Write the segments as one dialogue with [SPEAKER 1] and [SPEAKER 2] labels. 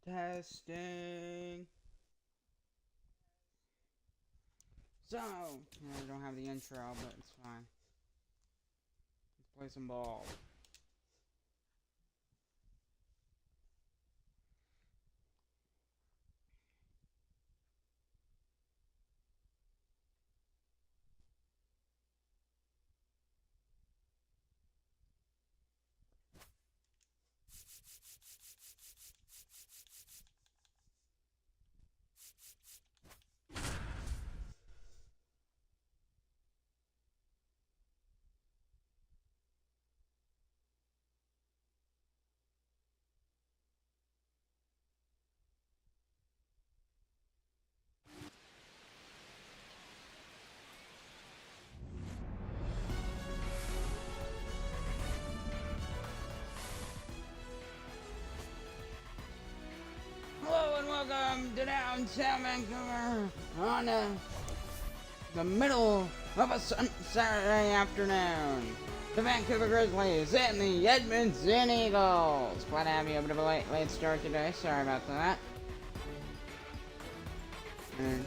[SPEAKER 1] Testing. So, I don't have the intro, but it's fine. Let's play some ball. Hello and welcome to downtown Vancouver on the middle of a Saturday afternoon. The Vancouver Grizzlies and the Edomonton Eagles. Glad to have you a bit of a late start today. Sorry about that. And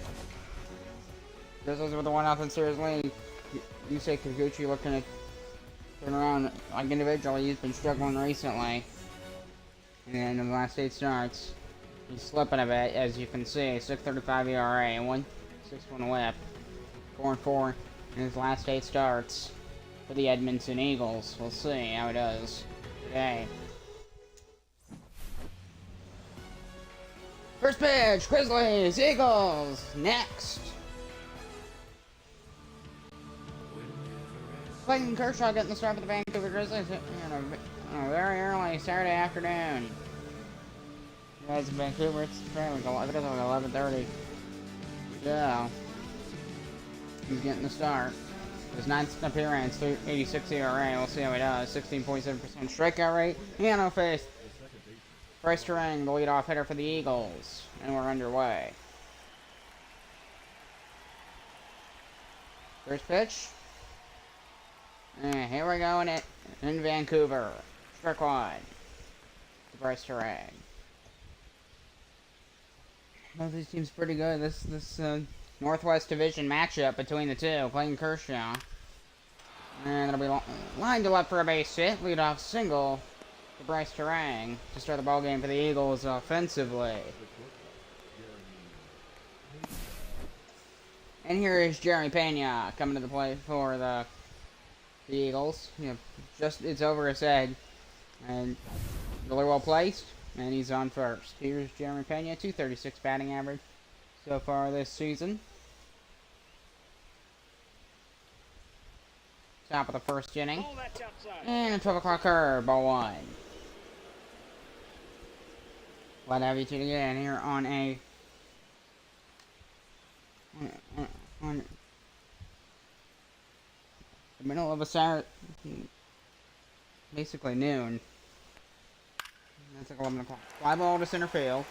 [SPEAKER 1] Grizzlies with a 1-0 series lead. You say Kikuchi looking to turn around like individually. He's been struggling recently. And in the last 8 starts, he's slipping a bit, as you can see. 6.35 ERA, 1.61 WHIP, 4-4 in his last 8 starts for the Edomonton Eagles. We'll see how he does today. First pitch, Grizzlies, Eagles, next. Clayton Kershaw getting the start for the Vancouver Grizzlies on a very early Saturday afternoon. You guys in Vancouver, it's apparently like 11:30. Yeah. He's getting the start. His 9th appearance, 86 ERA. We'll see how he does. 16.7% strikeout rate. And no face. Bryce Terang, the leadoff hitter for the Eagles. And we're underway. First pitch. And here we go in Vancouver. Strike one to Bryce Terang. Both these teams pretty good. This Northwest Division matchup between the two. Clayton Kershaw. And it'll be lined to left for a base hit. Leadoff single to Bryce Terang to start the ball game for the Eagles offensively. And here is Jeremy Pena coming to the plate for the Eagles. It's over his head. And really well placed. And he's on first. Here's Jeremy Pena, 236 batting average so far this season. Top of the first inning. And a 12 o'clock curve, ball one. Glad to have you tuned in here on the middle of a Saturday, basically noon. That's like 11 o'clock. Fly ball to center field.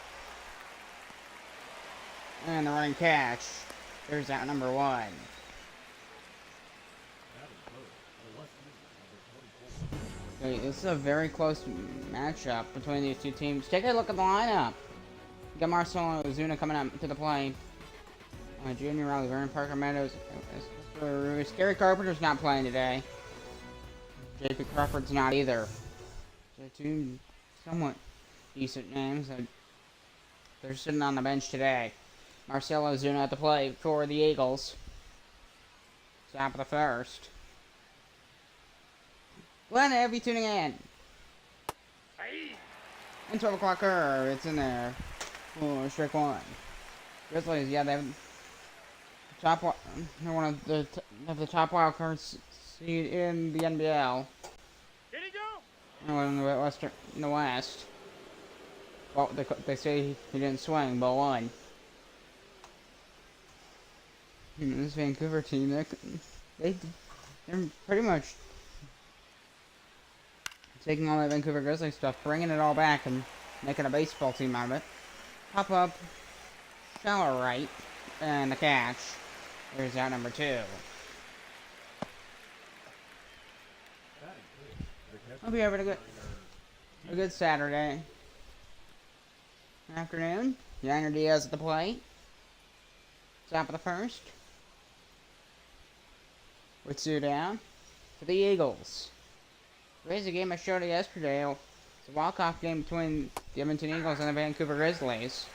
[SPEAKER 1] And the running catch. There's out number one. Okay, this is a very close matchup between these two teams. Take a look at the lineup. You got Marcelo Ozuna coming up to the plate. Junior Riley, Vernon Parker Meadows. Gary Carpenter's not playing today. JP Crawford's not either. So two somewhat decent names. They're sitting on the bench today. Marcelo Ozuna at the plate for the Eagles. Top of the first. Glad to have you tuning in. And 12 o'clock curve, it's in there. Oh, strike one. Grizzlies, yeah, they're one of the top wild cards seed in the NBL.
[SPEAKER 2] Did he go?
[SPEAKER 1] In the West. Well, they say he didn't swing, but won. This Vancouver team, they're pretty much taking all that Vancouver Grizzlies stuff, bringing it all back, and making a baseball team out of it. Pop up, shallow right, and the catch. There's out number two. Hope you're having a good Saturday. afternoon. Yainer Diaz at the plate. Top of the first. With 2 down. For the Eagles. Crazy game I showed you yesterday. It's a walk-off game between the Edmonton Eagles and the Vancouver Grizzlies.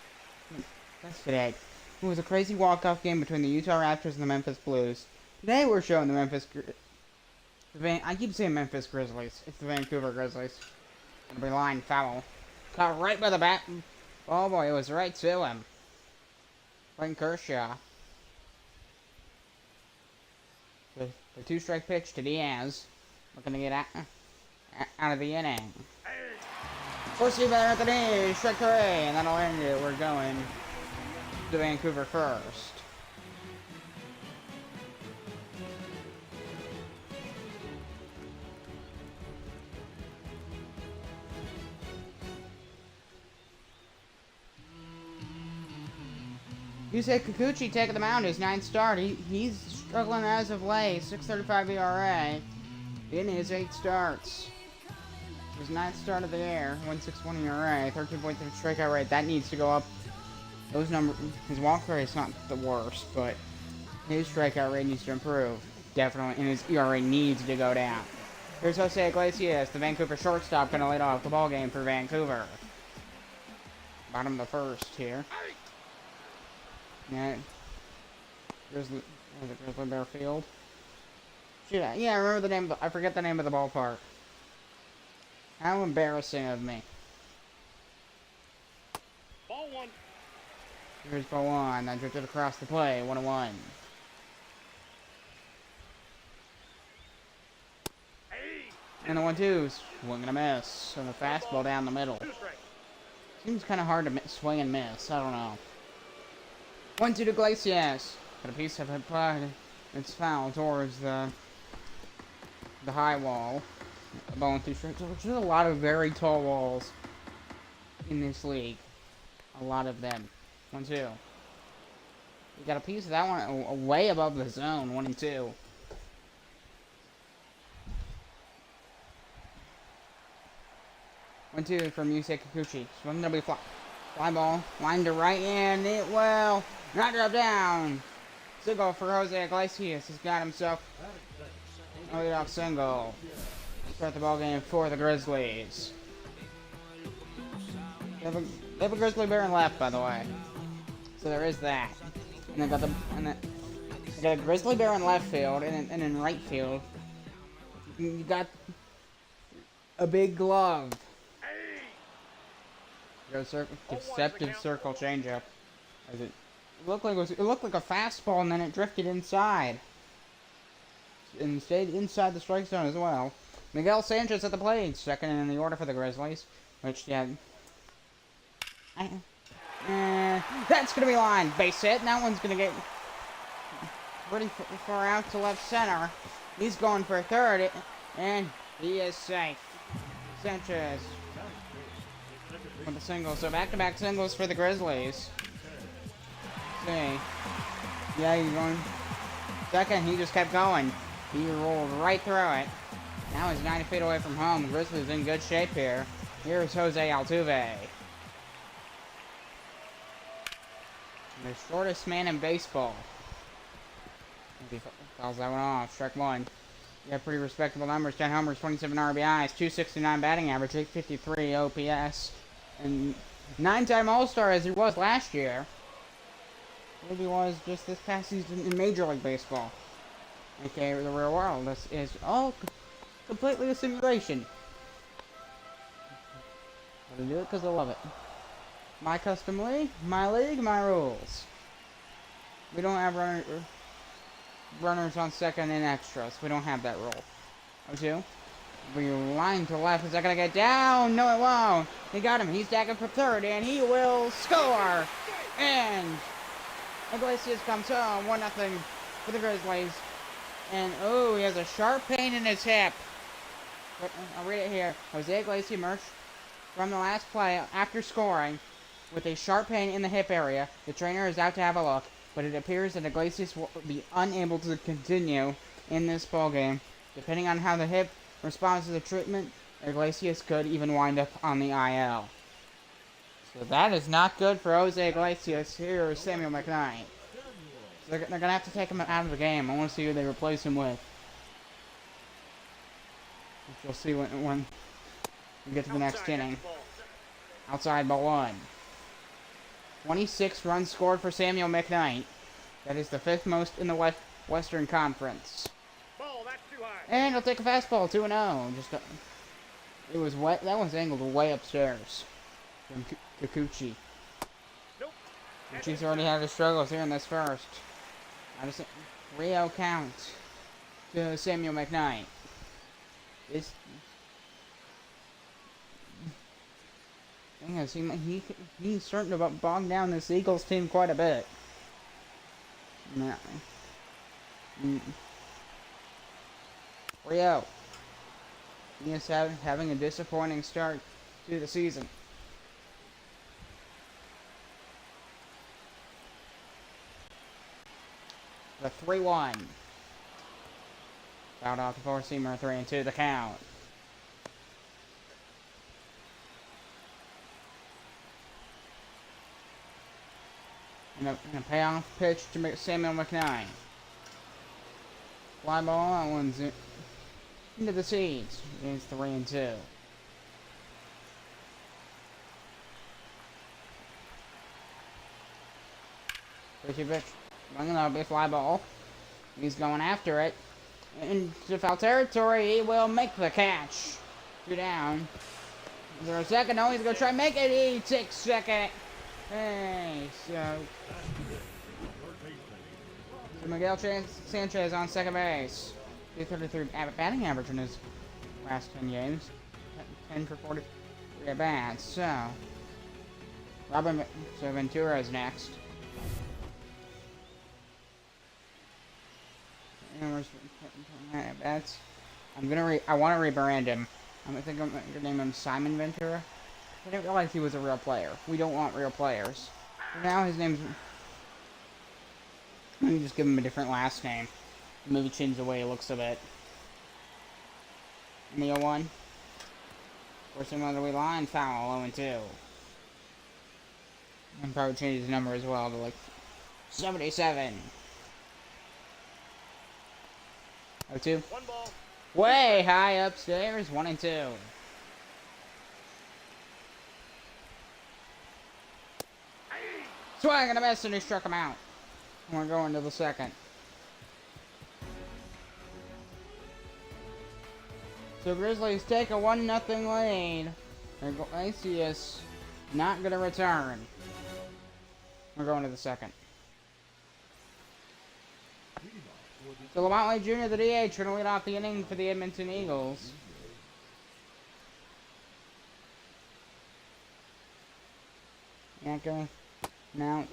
[SPEAKER 1] That's today. It was a crazy walk-off game between the Utah Raptors and the Memphis Blues. Today we're showing the I keep saying Memphis Grizzlies. It's the Vancouver Grizzlies. It'll be line foul. Caught right by the bat. Oh boy, it was right to him. Clayton Kershaw. The 2-strike pitch to Diaz. Looking to get out of the inning. First batter at the knee, strike 3, and that'll end it. We're going to Vancouver first. Yusei Kikuchi taking the mound, his 9th start. He's struggling as of late. 6.35 ERA. In his 8 starts. His 9th start of the year. 1.61 ERA. 13.3 strikeout rate. That needs to go up. Those numbers. His walk rate is not the worst, but his strikeout rate needs to improve. Definitely. And his ERA needs to go down. Here's Jose Iglesias, the Vancouver shortstop, going to lead off the ball game for Vancouver. Bottom of the first here. Yeah. Grizzly Bear Field. Yeah, I remember the name. I forget the name of the ballpark. How embarrassing of me.
[SPEAKER 2] Ball 1.
[SPEAKER 1] Here's ball 1. That drifted across the play. 1-1. And the 1-2. Swing and a miss. And the fastball down the middle. Seems kind of hard to swing and miss. I don't know. 1-2 to Iglesias. Got a piece of it, but it's foul towards the high wall. A ball in 2 strikes, which is a lot of very tall walls in this league. A lot of them. 1-2. You got a piece of that one way above the zone. 1-2. One-two from Yusei Kikuchi. Swing to be fly ball. Line to right, and it will not drop down. Single for Jose Iglesias. He's got himself a leadoff single. Start the ball game for the Grizzlies. They have a Grizzly Bear in left, by the way. So there is that. And they got they got a Grizzly Bear in left field, and in right field, you got a big glove. Deceptive circle changeup. It looked like a fastball, and then it drifted inside. And stayed inside the strike zone as well. Miguel Sanchez at the plate, second in the order for the Grizzlies. Which, yeah. That's going to be line. Base hit, and that one's going to get pretty far out to left center. He's going for third, and he is safe. Sanchez with a single. So back-to-back singles for the Grizzlies. See. Yeah, he's going second. He just kept going. He rolled right through it. Now he's 90 feet away from home. Grizzlies in good shape here. Here's Jose Altuve. The shortest man in baseball. He fouls that one off. Strike 1. You got pretty respectable numbers. 10 homers, 27 RBIs, 269 batting average, 853 OPS. And 9-time All-Star as he was last year. Maybe he was just this past season in Major League Baseball. Okay, the real world. This is all completely a simulation. But I do it because I love it. My custom league, my rules. We don't have runners on second and extras. We don't have that rule. O2. We line to left. Is that going to get down? No, it won't. He got him. He's tagging for third, and he will score. And Iglesias comes home. 1-0 for the Grizzlies. And, oh, he has a sharp pain in his hip. I'll read it here. Jose Iglesias emerged from the last play after scoring with a sharp pain in the hip area. The trainer is out to have a look, but it appears that Iglesias will be unable to continue in this ballgame. Depending on how the hip responds to the treatment, Iglesias could even wind up on the IL. So that is not good for Jose Iglesias here or Samuel McKnight. So they're going to have to take him out of the game. I want to see who they replace him with. Which you'll see when we get to the next inning. Outside ball one. 26 runs scored for Samuel McKnight. That is the 5th most in the Western Conference. And he'll take a fastball, 2-0. It was wet. That one's angled way upstairs from Kikuchi. Kikuchi's already had his struggles here in this first. I just 3-0 count to Samuel McKnight. He's starting to bog down this Eagles team quite a bit. No. 3-0. He is having a disappointing start to the season. The 3-1. Fouled off the four-seamer, 3-2 the count. And a payoff pitch to Samuel McKnight. Fly ball, that one's into the seats. It's 3-2. Pitchy pitch. That'll be a fly ball. He's going after it. Into foul territory, he will make the catch. 2 down. Is there a second? No, he's going to try and make it. He takes second. Hey, so Miguel Sanchez on second base. 233 batting average in his last 10 games. 10 for 43 at bats. So Ventura is next. At bats. I want to rebrand him. I'm gonna name him Simon Ventura. I didn't realize he was a real player. We don't want real players. So now his name's... Let me just give him a different last name. Maybe change the way he looks a bit. And the 0-1. Force him on the line. Foul. 0-2. And probably change his number as well to like 77. 0-2. Way high upstairs. 1-2. Swing and a miss, and he struck him out. We're going to the second. So Grizzlies take a 1-0 lead. Iglesias not going to return. We're going to the second. So Lamontley Jr., the DH, going to lead off the inning for the Edmonton Eagles. Yanko announce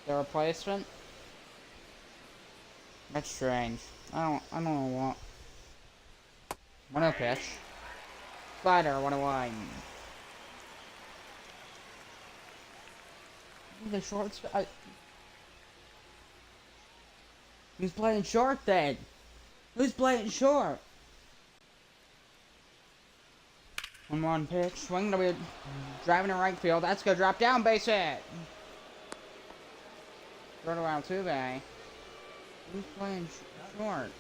[SPEAKER 1] the replacement. That's strange. I don't know what. 1-0 pitch. Slider, 1-1. The short. Who's playing short then? Who's playing short? 1-1 pitch. Swing to be driving to right field. That's gonna drop down. Base hit. Throw to Altuve. Who's playing short?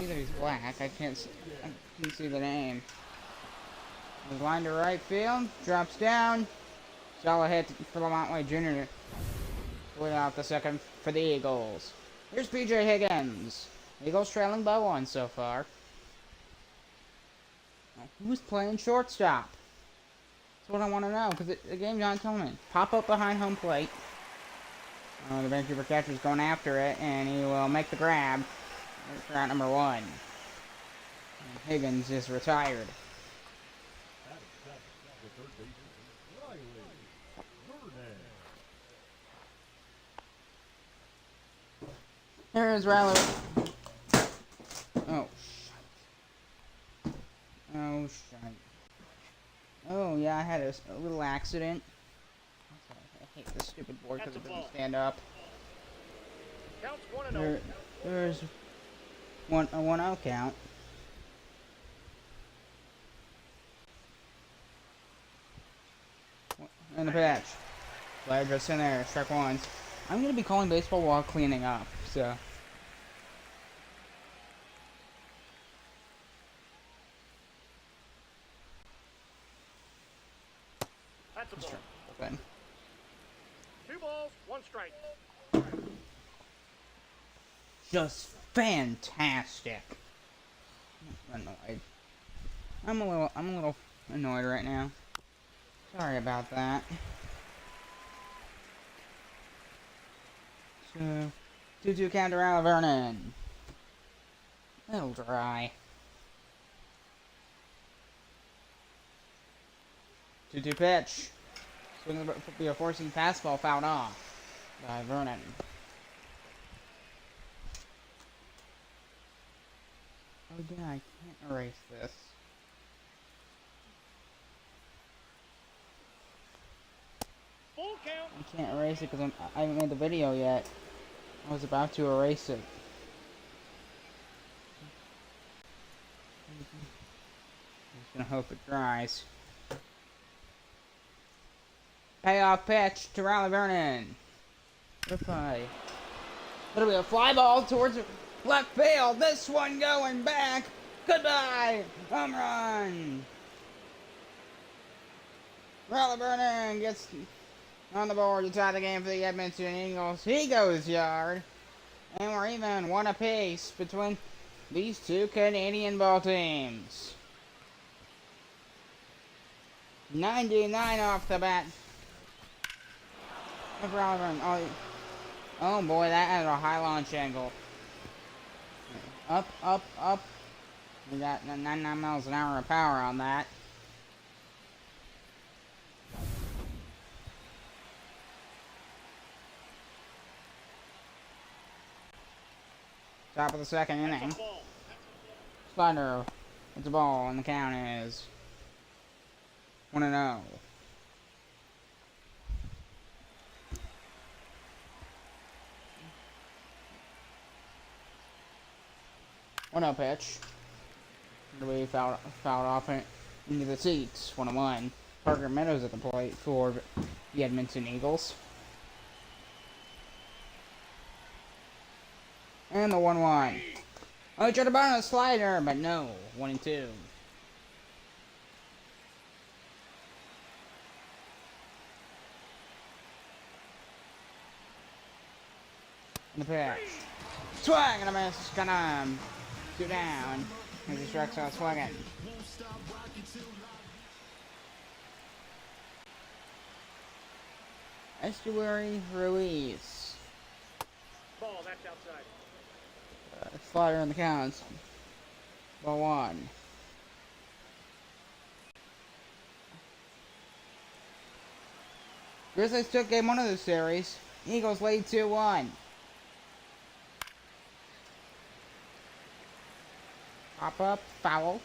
[SPEAKER 1] Either he's black. I can't see the name. His line to right field. Drops down. Solid hit for Lamontley Jr. to lead off the second for the Eagles. Here's PJ Higgins. Eagles trailing by 1 so far. Who's playing shortstop? That's what I want to know, because the game's not telling me. Pop up behind home plate. The Vancouver catcher's going after it, and he will make the grab for out number 1. And Higgins is retired. There is Riley. Oh, shite. Oh, shite. Oh, yeah, I had a little accident. I hate this stupid board because it doesn't stand up. There's a 1-0 count. And the pitch. Player just in there. Strike one. I'm going to be calling baseball while cleaning up, so.
[SPEAKER 2] That's a ball.
[SPEAKER 1] Open.
[SPEAKER 2] 2 balls, 1 strike.
[SPEAKER 1] Just fantastic. Annoyed. I'm a little annoyed right now. Sorry about that. So, 2-2 counter out of Vernon. It'll dry. 2-2 pitch. Swing be a forcing fastball fouled off by Vernon. Oh yeah, I can't erase this.
[SPEAKER 2] Full count.
[SPEAKER 1] I can't erase it because I haven't made the video yet. I was about to erase it. I'm just gonna hope it dries. Payoff pitch to Riley Vernon. Goodbye. It'll be a fly ball towards left field. This one going back. Goodbye. Home run. Riley Vernon gets on the board to tie the game for the Edmonton Eagles. He goes yard. And we're even one apiece between these two Canadian ball teams. 99 off the bat. Oh boy, that had a high launch angle. Up, up, up. We got 99 miles an hour of power on that. Top of the second inning. Slider. It's a ball, and the count is 1-0. 1-0 pitch. The way fouled off into the seats. 1-1. Parker Meadows at the plate for the Edmonton Eagles. And the 1-1. Oh, he tried to burn a slider, but no. 1-2. And the pitch. Swing and a miss. Gonna 2 down. As he strikes out swinging. Estuary Ruiz.
[SPEAKER 2] Ball, that's outside.
[SPEAKER 1] Slider in the counts. Ball 1. Grizzlies took game 1 of the series. Eagles lead 2-1. Pop up, foul.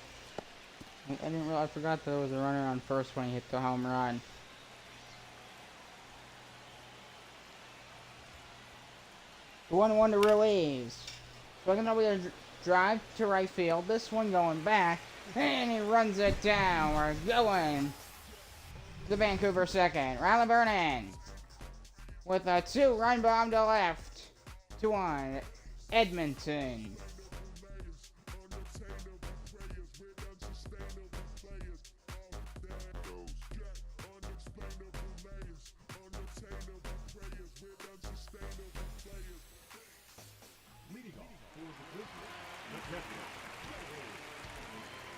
[SPEAKER 1] I forgot there was a runner on first when he hit the home run. The 1-1 to Ruiz. So I'm gonna be a drive to right field. This one going back, and he runs it down. We're going to the Vancouver second. Riley Vernon with a 2-run bomb to left. 2-1 Edmonton.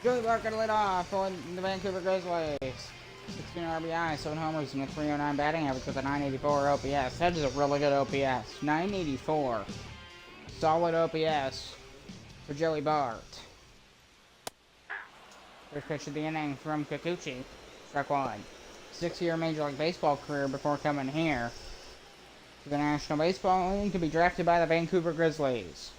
[SPEAKER 1] Joey Barker led off for the Vancouver Grizzlies. 16 RBI, 7 homers, and a 309 batting average with a 984 OPS. That is a really good OPS. 984. Solid OPS for Joey Bart. First pitch of the inning from Kikuchi. Strike 1. 6-year Major League Baseball career before coming here to the National Baseball League to be drafted by the Vancouver Grizzlies.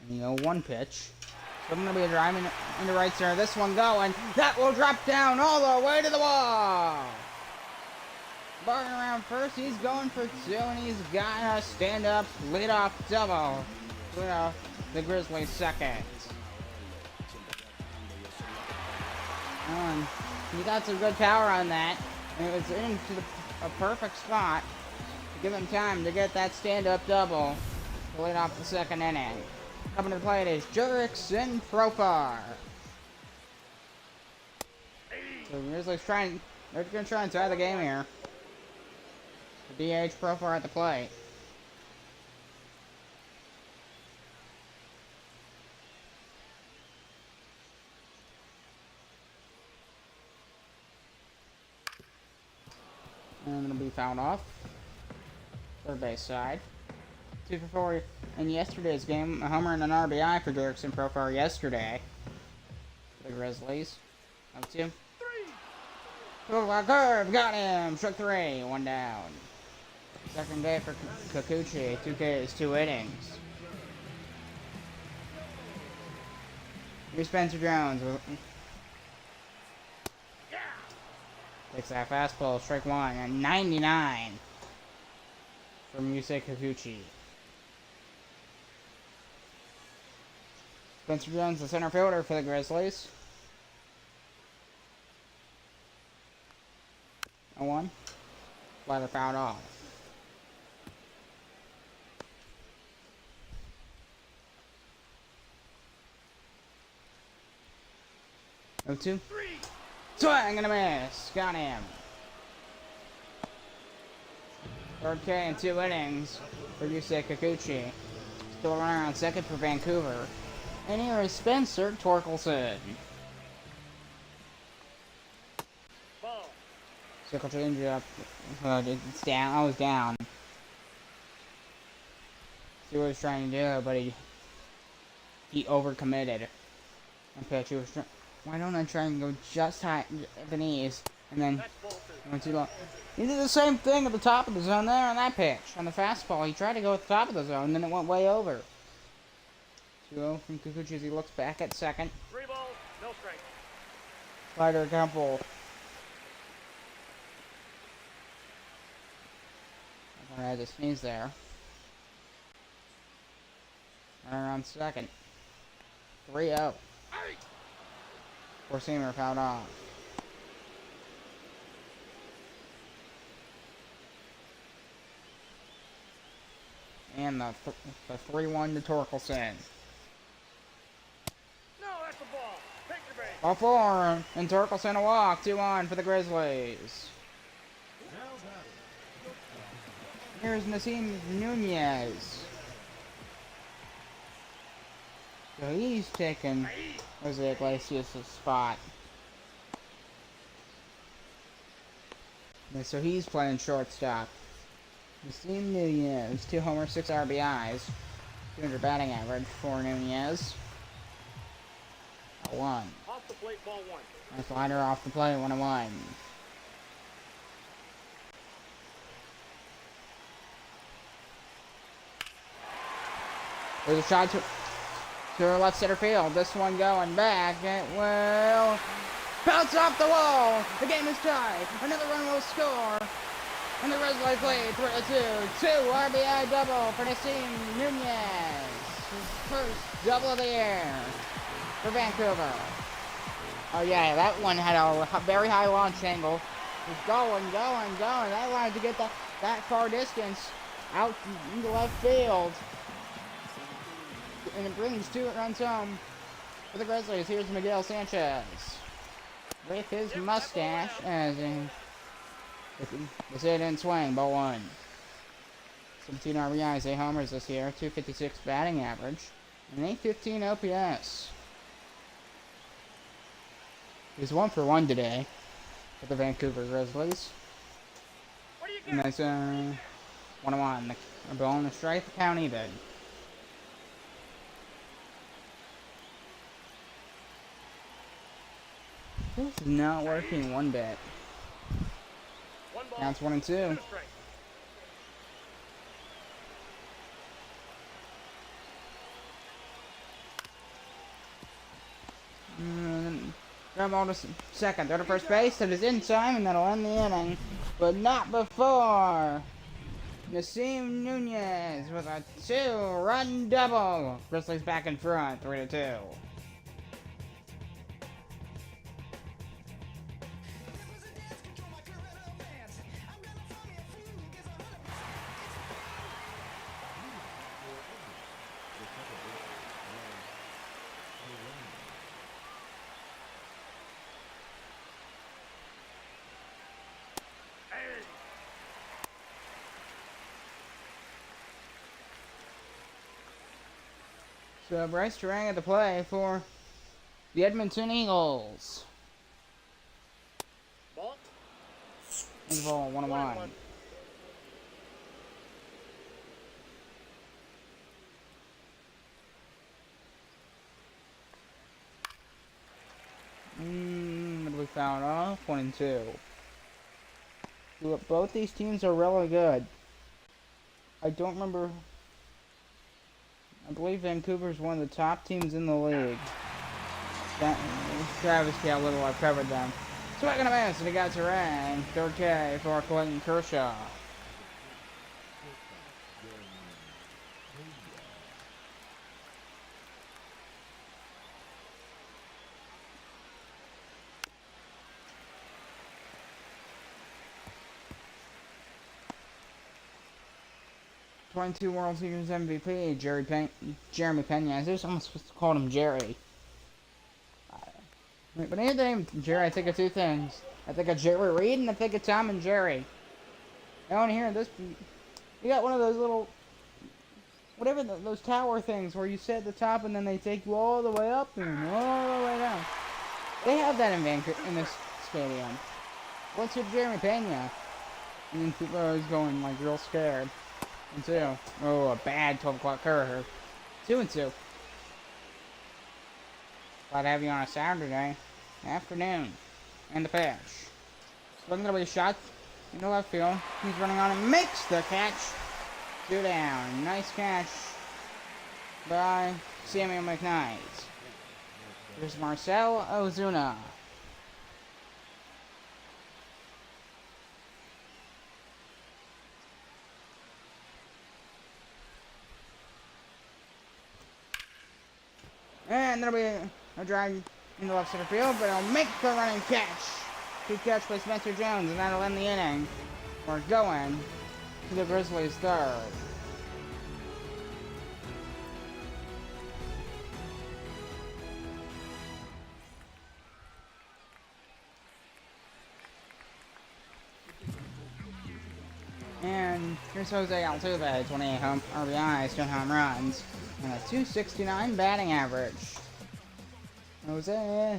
[SPEAKER 1] And the 0-1 pitch. So I'm going to be driving into right center. This one going. That will drop down all the way to the wall. Barton around first. He's going for 2, and he's got a stand-up leadoff double. Lead off the Grizzlies second. He got some good power on that. And it was into a perfect spot to give him time to get that stand-up double to lead off the second inning. Coming to the plate is Jurickson Profar. So Grizzlies they're going to try and tie the game here. The DH Profar at the plate. And it'll be fouled off. Third base side. 2 for 4 in yesterday's game. A homer and an RBI for Jurickson Profar yesterday. For the Grizzlies. 0-2. Curve, got him. Struck 3, 1 down. Second day for Kikuchi. 2 Ks, 2 innings. Here's Spencer Jones. Takes that fastball, strike 1, and 99 from Yusei Kikuchi. Spencer Jones, the center fielder for the Grizzlies. 0-1. Slider fouled off. Oh, 2. Swing and a miss. Got him. Third K in 2 innings for Yusei Kikuchi. Still running on second for Vancouver. And here is Spencer Torkelson.
[SPEAKER 2] Ball.
[SPEAKER 1] Circle change up. It's down. I was down. See what he was trying to do, but he overcommitted. And pitch. He was why don't I try and go just high at the knees and then went too low? He did the same thing at the top of the zone there on that pitch. On the fastball, he tried to go at the top of the zone, and then it went way over. 2-0 from Kikuchi as he looks back at second.
[SPEAKER 2] 3 balls, no strike.
[SPEAKER 1] Slider couple. I had to sneeze there. Runner on second. 3-0. Four-seamer fouled off. And the 3-1 to Torkelson.
[SPEAKER 2] No, that's a ball. Take your base.
[SPEAKER 1] Ball 4, and Torkelson a walk. 2-1 for the Grizzlies. Here's Nassim Nunez. So he's taking Jose Iglesias' spot. And so he's playing shortstop. Nassim Nunez, 2 homers, 6 RBIs. 200 batting average for Nunez. 1.
[SPEAKER 2] Off the plate, ball 1.
[SPEAKER 1] And slider off the plate, 1-1. There's a shot to left center field. This one going back. It will bounce off the wall. The game is tied. Another run will score. And the Grizzlies lead 3-2. 2 RBI double for Nassim Nunez. His first double of the year for Vancouver. Oh yeah, that one had a very high launch angle. It's going. I wanted to get that far distance out into left field. And it brings 2 runs home for the Grizzlies. Here's Miguel Sanchez with his mustache as in the sit-in swing, ball 1. 17 RBIs, 8 homers this year, 256 batting average, and 815 OPS. He's 1 for 1 today for the Vancouver Grizzlies. And that's 1-1. A ball and a strike, the count even. This is not working one bit. Counts 1 and 2. Grab ball to second. Throw to first base. That is in time, and that'll end the inning. But not before. Nassim Nunez with a 2-run double. Grizzlies back in front, 3-2. So Bryce Durang at the play for the Edmonton Eagles.
[SPEAKER 2] Ball.
[SPEAKER 1] It's ball 1-1. We found off 1-2. Both these teams are really good. I don't remember. I believe Vancouver's one of the top teams in the league. Travis, how little I've covered them. Swing and a miss, and he got to ring. Third K for Clayton Kershaw. '22 World Series MVP, Jeremy Pena. I just almost called him Jerry. But anything, Jerry, I think of two things. I think of Jerry Reed and I think of Tom and Jerry. I want to hear this. You got one of those little, whatever those tower things where you sit at the top and then they take you all the way up and all the way down. They have that in Vancouver, in this stadium. What's with Jeremy Pena? And then people are always going like real scared. And 2. Oh, a bad 12 o'clock curve. 2-2. Glad to have you on a Saturday afternoon. And the pitch. Looking to be shot in the left field. He's running on and makes the catch. 2 down. Nice catch by Samuel McKnight. Here's Marcel Ozuna. And there'll be a drive in the left center field, but he'll make the running catch. Good catch by Spencer Jones, and that'll end the inning. We're going to the Grizzlies' third. And here's Jose Altuve, 28 RBIs, 2 home runs, and a .269 batting average. Jose. I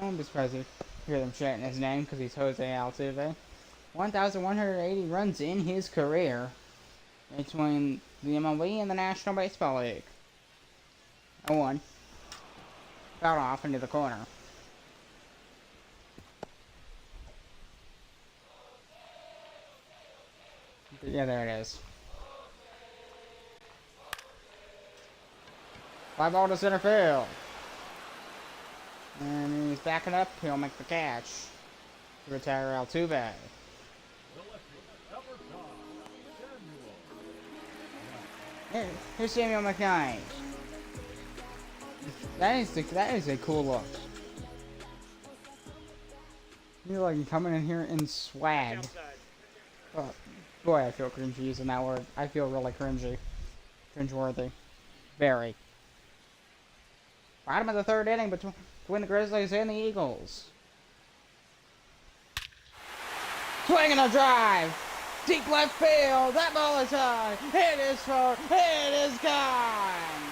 [SPEAKER 1] won't be surprised to hear them chanting his name because he's Jose Altuve. 1,180 runs in his career between the MLB and the National Baseball League. 0-1. Fouled off into the corner. Yeah, there it is. Fly ball to center field. And he's backing up. He'll make the catch to retire Altuve. Here's Samuel McKnight. That is a cool look. You're like coming in here in swag. Oh, boy, I feel cringy using that word. I feel really cringy. Cringeworthy. Very. Bottom of the third inning between the Grizzlies and the Eagles. Swing and a drive. Deep left field. That ball is high. It is far. It is gone.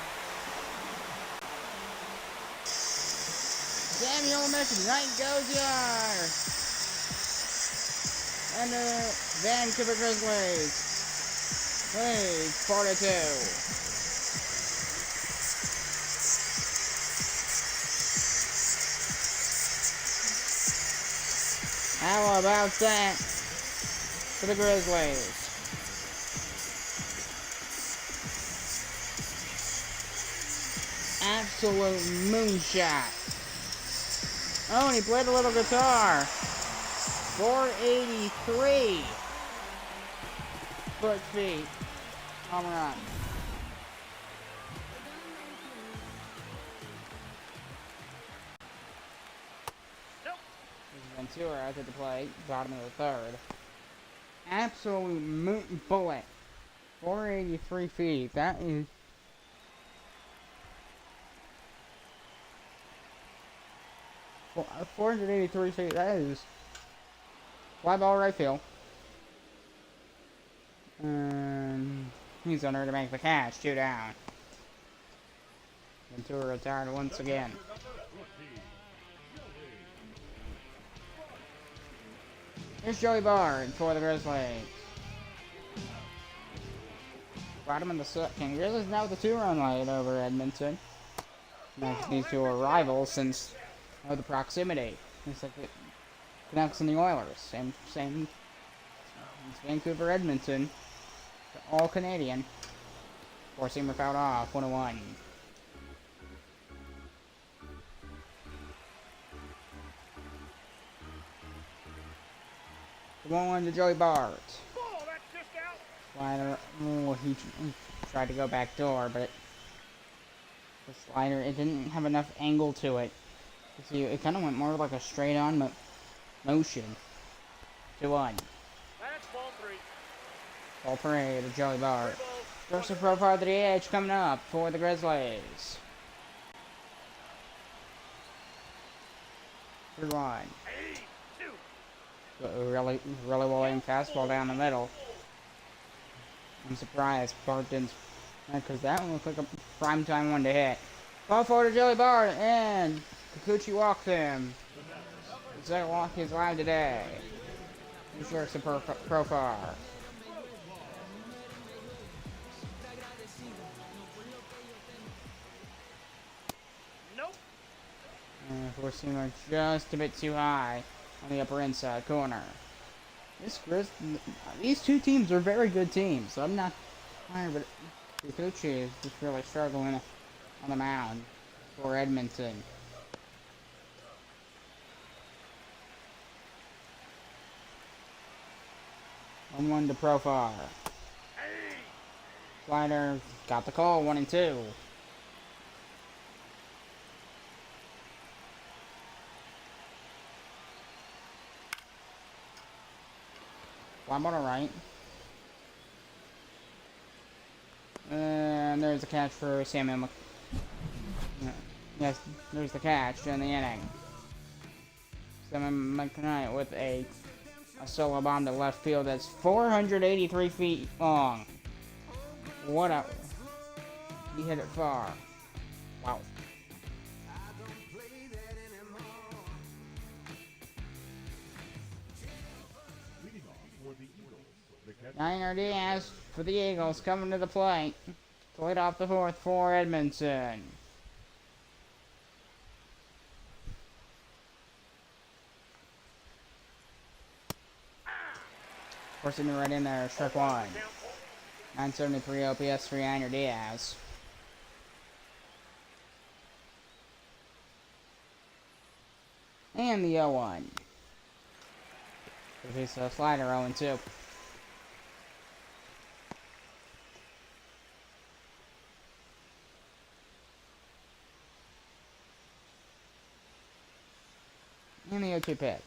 [SPEAKER 1] Samuel McKnight goes yard. And the Vancouver Grizzlies lead 4-2. How about that for the Grizzlies? Absolute moonshot. Oh, and he played a little guitar. 483 feet. Home run. Ventura at the plate, bottom of the third. Absolute bullet. 483 feet. That is. Well, 483 feet. That is. Fly ball right field. And He's under to make the catch. 2 down. Ventura retired once again. Here's Joey Bard for the Grizzlies. Got him in the second. Grizzlies now with a 2-run lead over Edmonton. These two are rivals since the proximity. It's like the Canucks and the Oilers. Same. It's Vancouver, Edmonton. All Canadian. Four-seamer fouled off. 1-1. The 1-1 to Joey Bart.
[SPEAKER 2] Ball, that's just out.
[SPEAKER 1] Slider. Oh, he tried to go back door, but the slider, it didn't have enough angle to it. See, it kind of went more like a straight-on motion. 2-1.
[SPEAKER 2] That's ball 3.
[SPEAKER 1] Ball 3 to Joey Bart. First profile to the edge coming up for the Grizzlies. 3-1. Really well aimed fastball down the middle. I'm surprised Bart didn't, because that one looked like a primetime one to hit. Ball forward to Joey Bart, and Kikuchi walks him. The second walk is live today. New Sharks a profile.
[SPEAKER 2] Nope.
[SPEAKER 1] And four-seamer just a bit too high on the upper inside corner. These two teams are very good teams. So I'm not tired, but Kikuchi is just really struggling on the mound for Edmonton. One to profile. Slider got the call. 1-2. Fly ball to right. And there's the catch for Samuel Yes, there's the catch in the inning. Samuel McKnight with a solo bomb to left field that's 483 feet long. What a... He hit it far. Wow. 9 Diaz for the Eagles coming to the plate to lead off the fourth for Edmonton. Forcing me right in there, strike one. 973 OPS for Niner Diaz. And the 0-1. He's a slider 0-2. And the 0-2 pitch.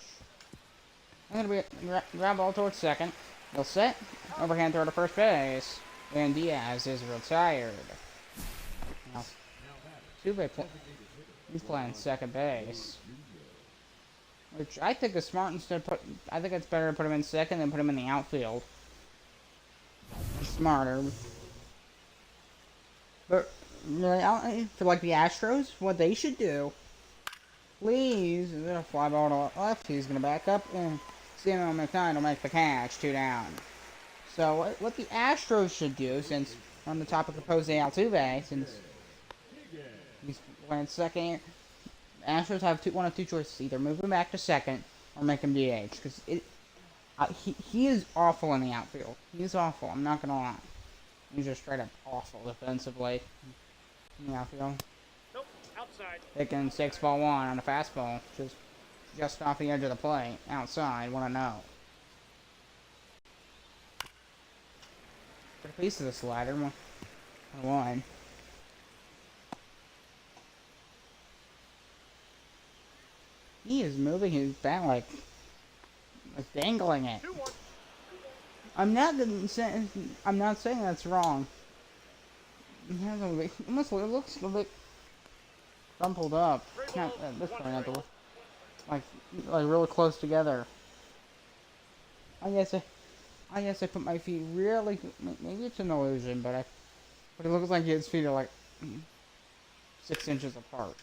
[SPEAKER 1] I'm going to grab ball towards second. He'll set. Overhand throw to first base. And Diaz is retired. Now, he's playing second base. Which I think is smart instead of I think it's better to put him in second than put him in the outfield. It's smarter. But really, for like the Astros, what they should do, please, a fly ball to left. He's gonna back up, and Samuel McKnight will make the catch. 2 down. So what the Astros should do, since we're on the topic of Jose Altuve, since he's playing second. Astros have one of two choices: either move him back to second or make him DH. Because he is awful in the outfield. He is awful. I'm not gonna lie. He's just straight up awful defensively in the outfield.
[SPEAKER 2] Nope, outside.
[SPEAKER 1] Picking 6-1 on a fastball, just off the edge of the plate, outside. Want to know? Pretty piece of the slider. 1-1. He is moving his bat like dangling it.
[SPEAKER 2] 2-1.
[SPEAKER 1] I'm not saying that's wrong. It looks a bit crumpled up. Not at this point, not the, like really close together. I guess I guess I put my feet really. Maybe it's an illusion, but it looks like his feet are like 6 inches apart.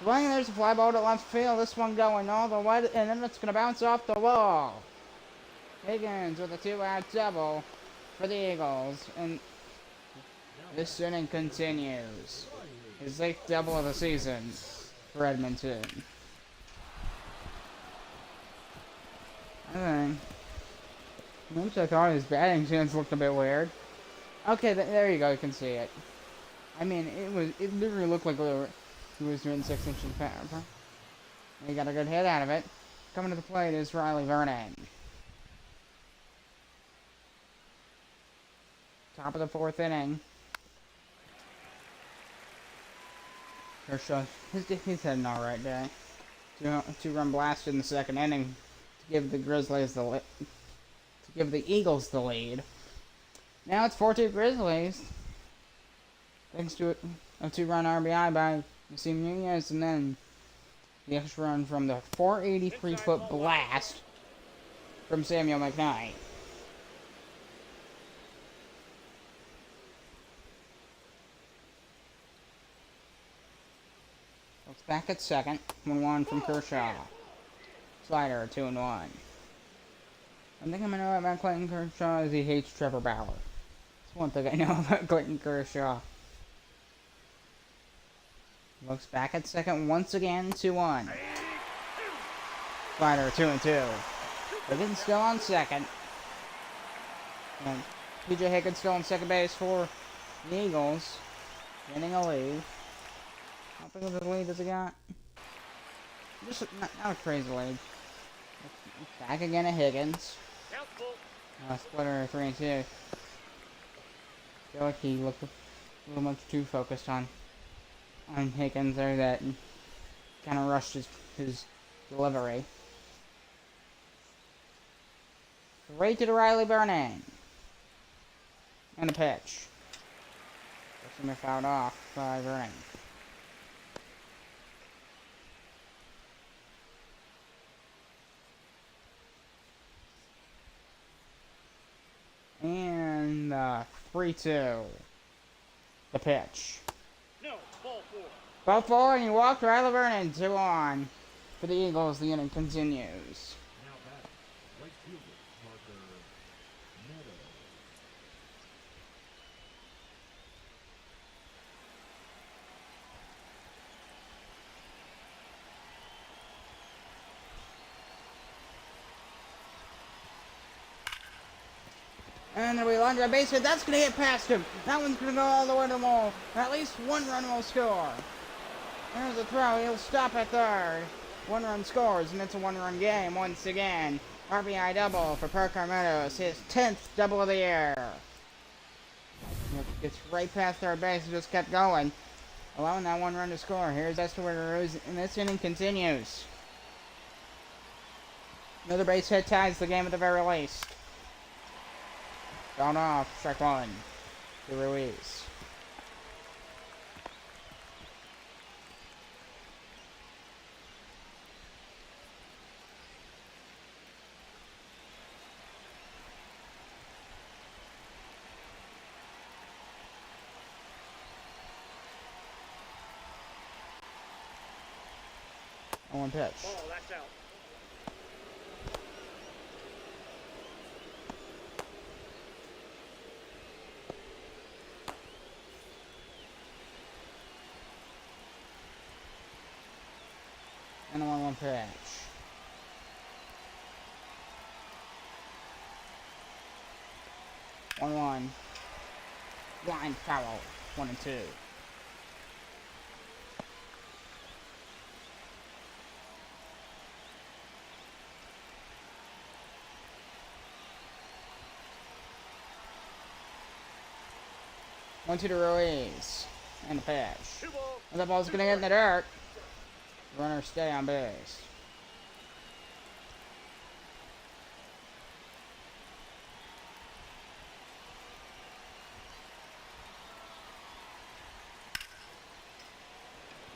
[SPEAKER 1] Swing, there's a fly ball to left field. This one going all the way, and then it's gonna bounce off the wall. Higgins with a 2-out double for the Eagles, and this inning continues. His 8th double of the season for Edmonton. Oops, I thought his batting stance looked a bit weird. Okay, there you go, you can see it. I mean, it literally looked like he was doing 6 inches power. He got a good hit out of it. Coming to the plate is Riley Vernon. Top of the 4th inning. Kershaw, he's had an alright day. 2-run blast in the 2nd inning to give the Grizzlies to give the Eagles the lead. Now it's 4-2 Grizzlies, thanks to a 2-run RBI by Nasim Nunez, and then the extra run from the 483-foot blast from Samuel McKnight. Looks back at second. 1-1 from Kershaw. Slider, 2-1. One thing I know about Clayton Kershaw is he hates Trevor Bauer. That's one thing I know about Clayton Kershaw. Looks back at second once again, 2-1. Slider, 2-2. Higgins still on second. And P.J. Higgins still on second base for the Eagles. Getting a lead. How big of a lead does he got? Just not a crazy lead. Back again at Higgins. Splitter 3-2. Feel like he looked a little much too focused on Higgins there, that kind of rushed his delivery. 3 to Riley Vernon. And a pitch. Somebody fouled off by Vernon. And 3-2. The pitch.
[SPEAKER 2] No, ball 4.
[SPEAKER 1] Ball 4, and he walked Riley Vernon 2-on. For the Eagles, the inning continues.
[SPEAKER 3] Now back, right fielder, Parker Meadows.
[SPEAKER 1] And there we line drive base hit. That's going to get past him. That one's going to go all the way to the wall. At least 1 run will score. There's a throw. He'll stop at third. 1 run scores, and it's a 1-run game once again. RBI double for Parker Meadows. His 10th double of the year. Gets right past third base and just kept going, allowing that 1 run to score. Here's Esteward, and this inning continues. Another base hit ties the game at the very least. Fouled off, strike 1 to Ruiz. On 1 pitch.
[SPEAKER 2] Ball, that's out.
[SPEAKER 1] And a 1-1 pitch. One. Line foul. 1-2. One to Ruiz. And a pitch.
[SPEAKER 2] 2 balls.
[SPEAKER 1] And the ball's gonna get in the dirt. Runners stay on base.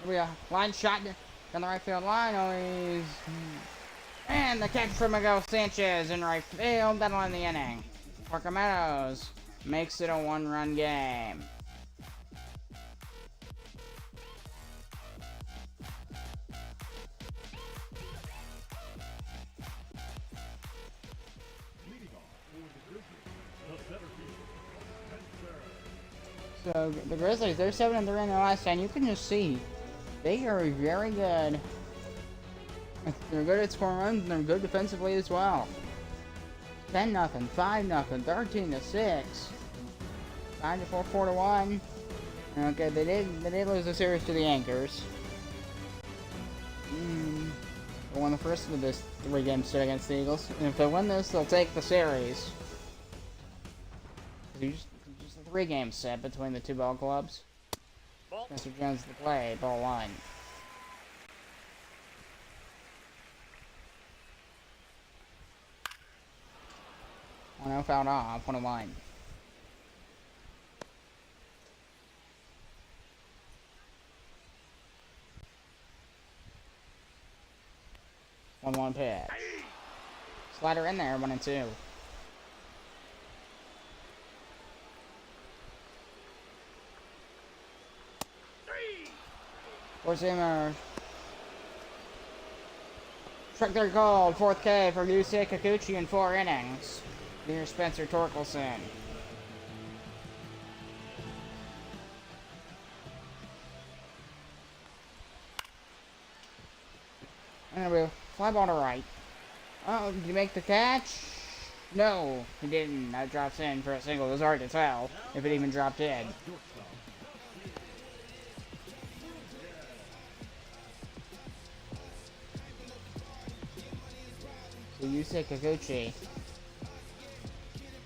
[SPEAKER 1] Here we go. Line shot down the right field line. Always. And the catch from Miguel Sanchez in right field. That'll end the inning. Parker Meadows makes it a one-run game.
[SPEAKER 3] Leading off for the Grizzlies, the center fielder, Spencer.
[SPEAKER 1] So the Grizzlies, they're 7-3 in their last 10. You can just see they are very good. They're good at scoring runs, and they're good defensively as well. 10-0, 5-0, 13-6, 9-4, 4-1. Okay, they did lose the series to the Anchors. They won the first of this 3-game set against the Eagles, and if they win this, they'll take the series. Just a 3-game set between the two ball clubs.
[SPEAKER 2] Ball.
[SPEAKER 1] Mr. Jones to play, ball 1. Oh, fouled off, 1-1. One pitch. Slider in there, 1-2. Four-seamer. Strike there called. 4th K for Yusei Kikuchi in 4 innings. Here's Spencer Torkelson. And we'll fly ball to right. Oh, did he make the catch? No, he didn't. That drops in for a single. It was hard to tell if it even dropped in. So Yusei Kikuchi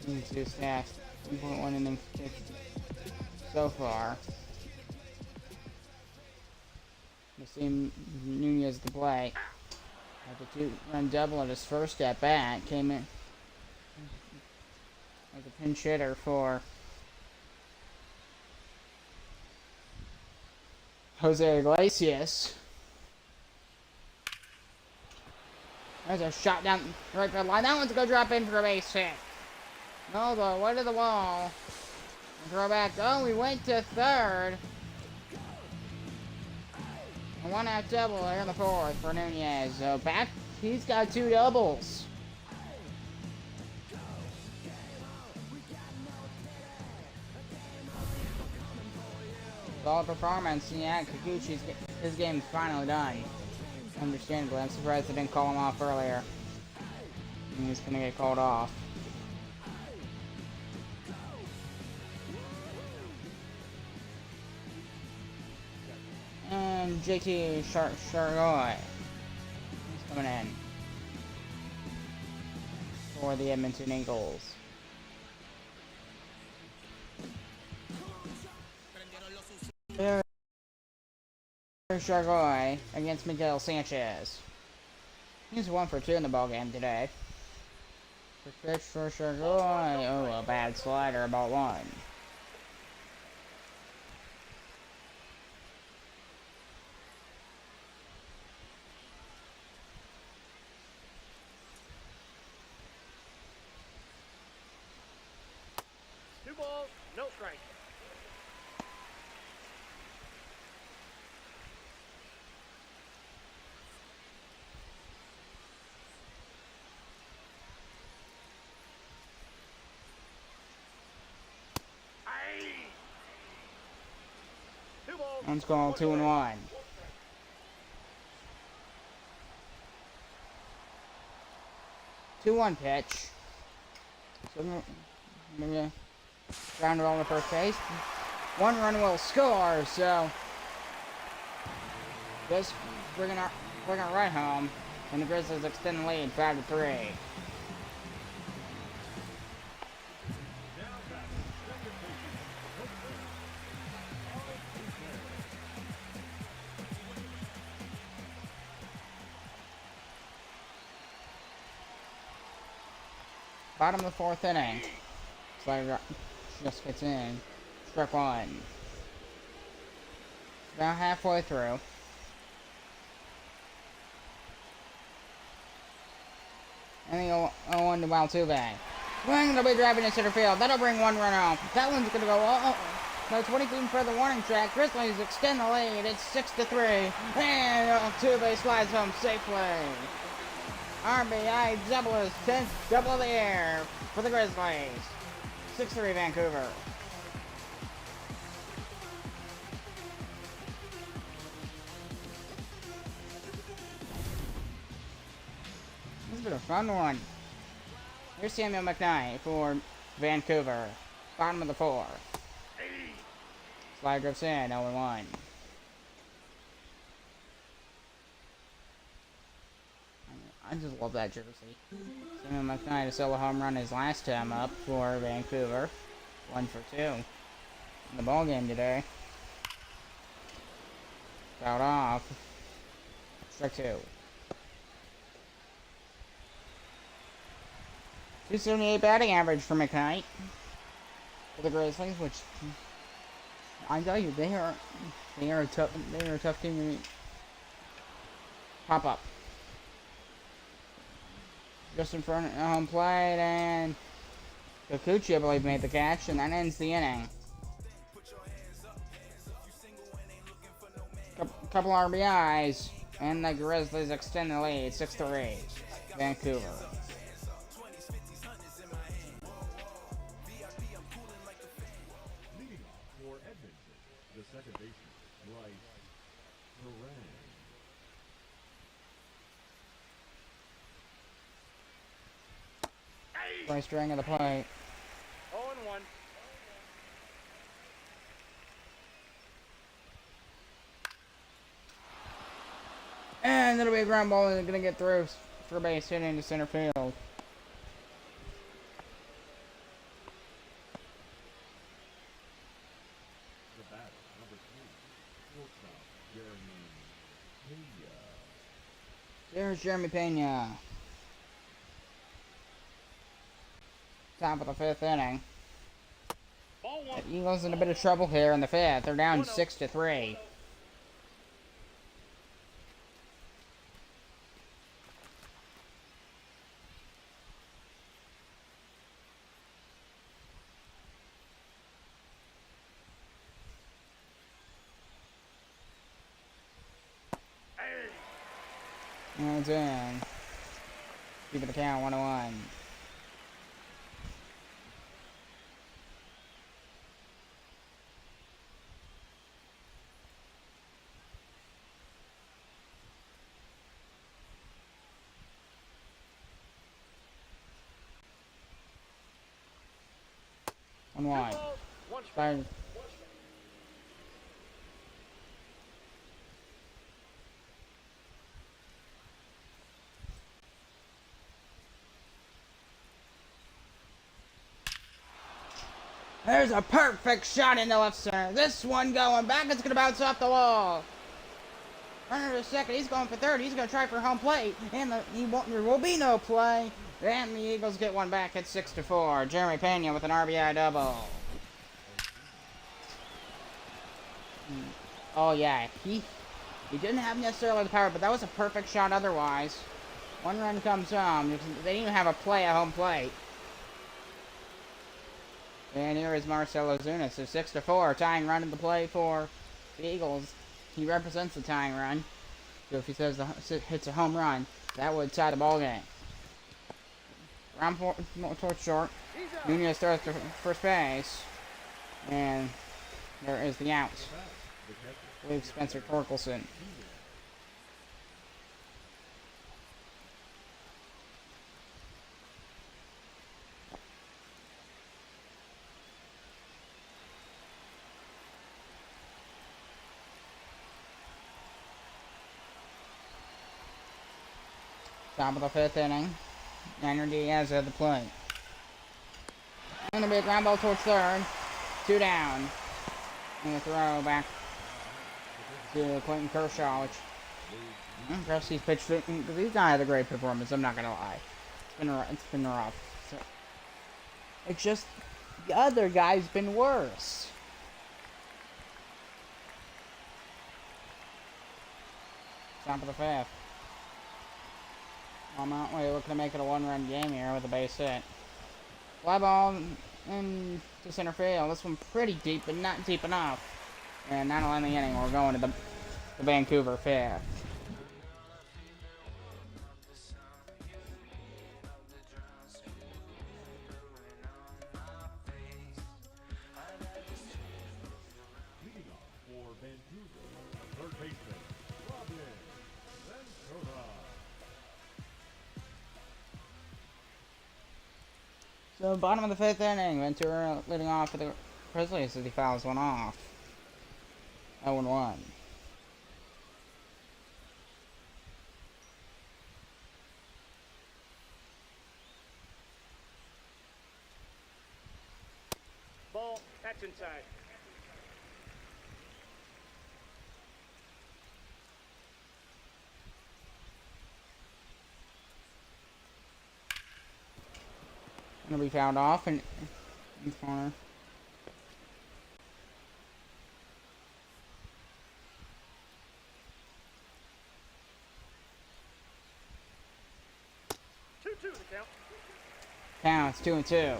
[SPEAKER 1] needs to stack 1.1 in them so far. We see Nunez to play. Had the 2-run double at his first at bat. Came in like a pinch hitter for Jose Iglesias. There's a shot down the right field line. That one's gonna drop in for a base hit. No, the way to the wall. Throw back. Oh, we went to third. A 1-out double here in the 4th for Nunez. So back, he's got 2 doubles. Solid performance. Yeah, Kikuchi's his game's finally done. Understandably, I'm surprised they didn't call him off earlier. He's gonna get called off. And JT Shargoy. He's coming in for the Edmonton Eagles. Shargoy against Miguel Sanchez. He's 1 for 2 in the ballgame today. The pitch for Shargoy. Oh, a bad slider, about 1.
[SPEAKER 2] Two balls, no strike. Two balls.
[SPEAKER 1] One's called 2-1. Two-one pitch. So maybe ground roll in the first base. 1 run will score. So just bringing it right home, and the Grizzlies extend the lead 5-3. Bottom of the 4th inning. Slider just gets in. Strike 1. About halfway through. And the 0-1 to Altuve. Swing, they'll be driving in center field. That'll bring one run home. That one's gonna go no, 20 feet in front of the warning track. Grizzlies extend the lead. It's 6-3. And two-base slides home safely. RBI double is 10th double of the air for the Grizzlies. 6-3 Vancouver. This has been a fun one. Here's Samuel McKnight for Vancouver. Bottom of the fourth. Slide drifts in, 0-1. I just love that jersey. Samuel McKnight, a solo home run his last time up for Vancouver. 1 for 2 in the ball game today. Fouled off. Strike 2. 278 batting average for McKnight for the Grizzlies, which I tell you, they are a tough team to pop up. Just in front of home plate, and Kikuchi, I believe, made the catch, and that ends the inning. Couple RBIs, and the Grizzlies extend the lead, 6-3, Vancouver.
[SPEAKER 3] Leading off for Edmonton, the second baseman,
[SPEAKER 1] Bryce string of the plate.
[SPEAKER 2] 0-1.
[SPEAKER 1] And it'll be a ground ball, and they're gonna get through for base hit into center field.
[SPEAKER 3] the batter, number 3, shortstop, Jeremy Pena.
[SPEAKER 1] There's Jeremy Pena. Top of the 5th inning.
[SPEAKER 2] Ball 1.
[SPEAKER 1] The Eagles in a bit of trouble here in the 5th. They're down 6-3. And it's in. Keep it the count, 1-1. One wide.
[SPEAKER 2] 1 strike.
[SPEAKER 1] Fire. There's a perfect shot into left center. This one going back. It's going to bounce off the wall. Runner to second. He's going for third. He's going to try for home plate. And there will be no play. And the Eagles get one back at 6-4. Jeremy Pena with an RBI double. Oh yeah, he didn't have necessarily the power, but that was a perfect shot otherwise. One run comes home. They didn't even have a play at home plate. And here is Marcell Ozuna. So 6-4, tying run in the play for the Eagles. He represents the tying run. So if he says hits a home run, that would tie the ball game. Round towards short. Nunez throws to first base. And there is the out. I believe Spencer Torkelson. Top of the 5th inning. Niner Diaz at the plate. And a big ground ball towards third. 2 down. And a throw back to Clayton Kershaw, which I'm impressed he's pitched. He's not had a great performance, I'm not gonna lie. It's been rough. So, it's just the other guy's been worse. Top of the 5th. Mount Way looking to make it a 1-run game here with a base hit. Fly ball into center field. This one pretty deep, but not deep enough. And not only in the inning, we're going to the Vancouver fifth.
[SPEAKER 3] Leading off for Vancouver, third baseman, Vancouver.
[SPEAKER 1] So, bottom of the fifth inning, Ventura leading off for the Grizzlies as he fouls one off. 0-1.
[SPEAKER 2] Ball, catch inside.
[SPEAKER 1] Gonna be fouled off in the corner.
[SPEAKER 2] Two to count.
[SPEAKER 1] Counts 2-2.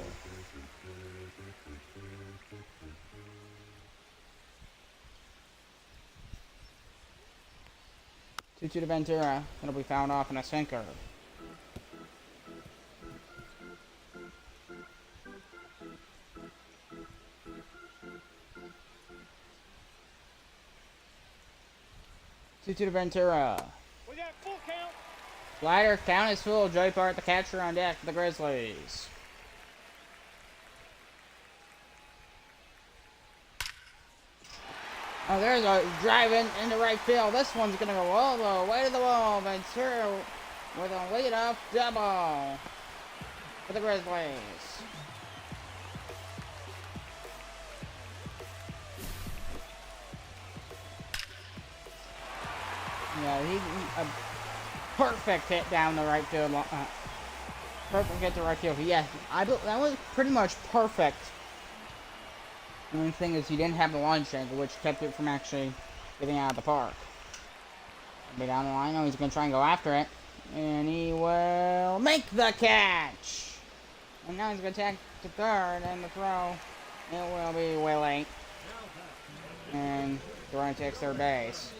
[SPEAKER 1] 2-2 to Ventura. It'll be fouled off in a sinker. Two to Ventura.
[SPEAKER 2] We got full count.
[SPEAKER 1] Slider, count is full. Joey Bart, the catcher, on deck for the Grizzlies. Oh, there's a drive into right field. This one's going to go all the way to the wall. Ventura with a lead-off double for the Grizzlies. Yeah, a perfect hit down the right field. Perfect hit to right field. Yeah, that was pretty much perfect. The only thing is he didn't have the launch angle, which kept it from actually getting out of the park. Be down the line. Oh, he's going to try and go after it. And he will make the catch. And now he's going to take to third, and the throw, it will be Willie. And Duran takes third base.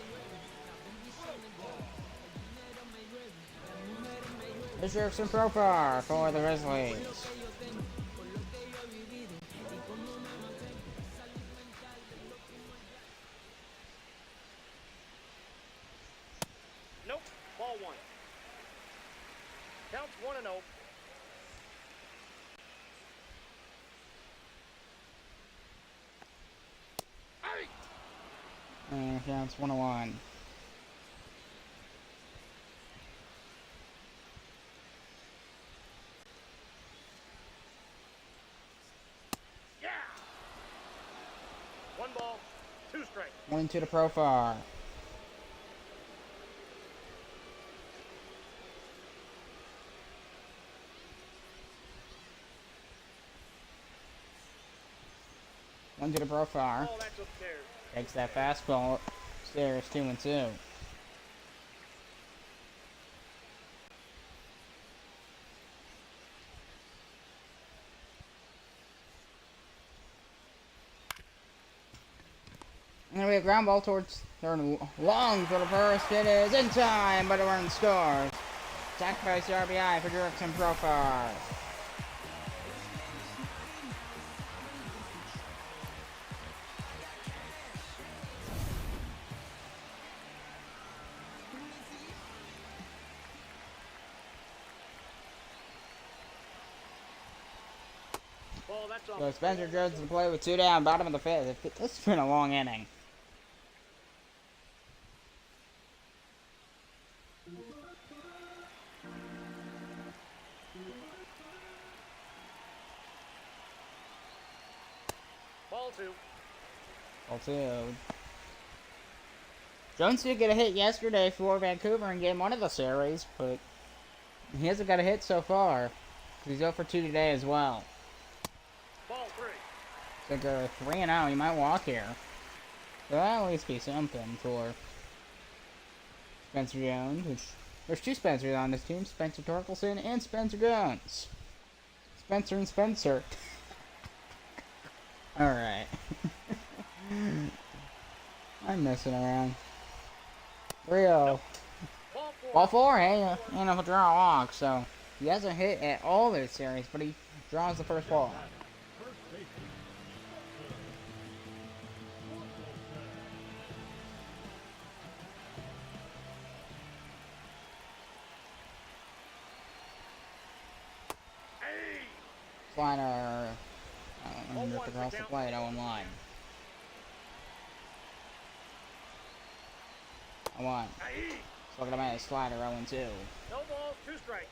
[SPEAKER 1] Bishop's and Profar for the Grizzlies.
[SPEAKER 2] Nope. Ball one. Counts 1-0.
[SPEAKER 1] And counts 1-1.
[SPEAKER 2] Yeah. 1 ball, 2 strikes.
[SPEAKER 1] 1-2 to Profar. One to the Profar.
[SPEAKER 2] Oh, that's upstairs.
[SPEAKER 1] Takes that fastball upstairs, 2-2. And we have ground ball towards third, long for the first. It is in time, but it runs scores. Sacrifice RBI for Dirksen Profar.
[SPEAKER 2] Ball, that's off.
[SPEAKER 1] So Spencer Jones to play with 2 down, bottom of the fifth. This has been a long inning.
[SPEAKER 2] Ball 2.
[SPEAKER 1] Ball 2. Jones did get a hit yesterday for Vancouver in game 1 of the series, but he hasn't got a hit so far. He's 0 for 2 today as well.
[SPEAKER 2] Ball 3.
[SPEAKER 1] So go 3-0. He might walk here. So that'll at least be something for Spencer Jones, which there's 2 Spencers on this team, Spencer Torkelson and Spencer Jones. Spencer and Spencer. Alright. I'm messing around. 3-0.
[SPEAKER 2] Ball 4.
[SPEAKER 1] Ball 4, hey, and a draw walk, so he hasn't hit at all this series, but he draws the first ball.
[SPEAKER 3] First baseman.
[SPEAKER 2] Hey!
[SPEAKER 1] Slider, I don't remember across the plate, 0-1. 0-1.
[SPEAKER 2] Hey!
[SPEAKER 1] Look at him, slider, 0-2.
[SPEAKER 2] No balls, 2 strikes.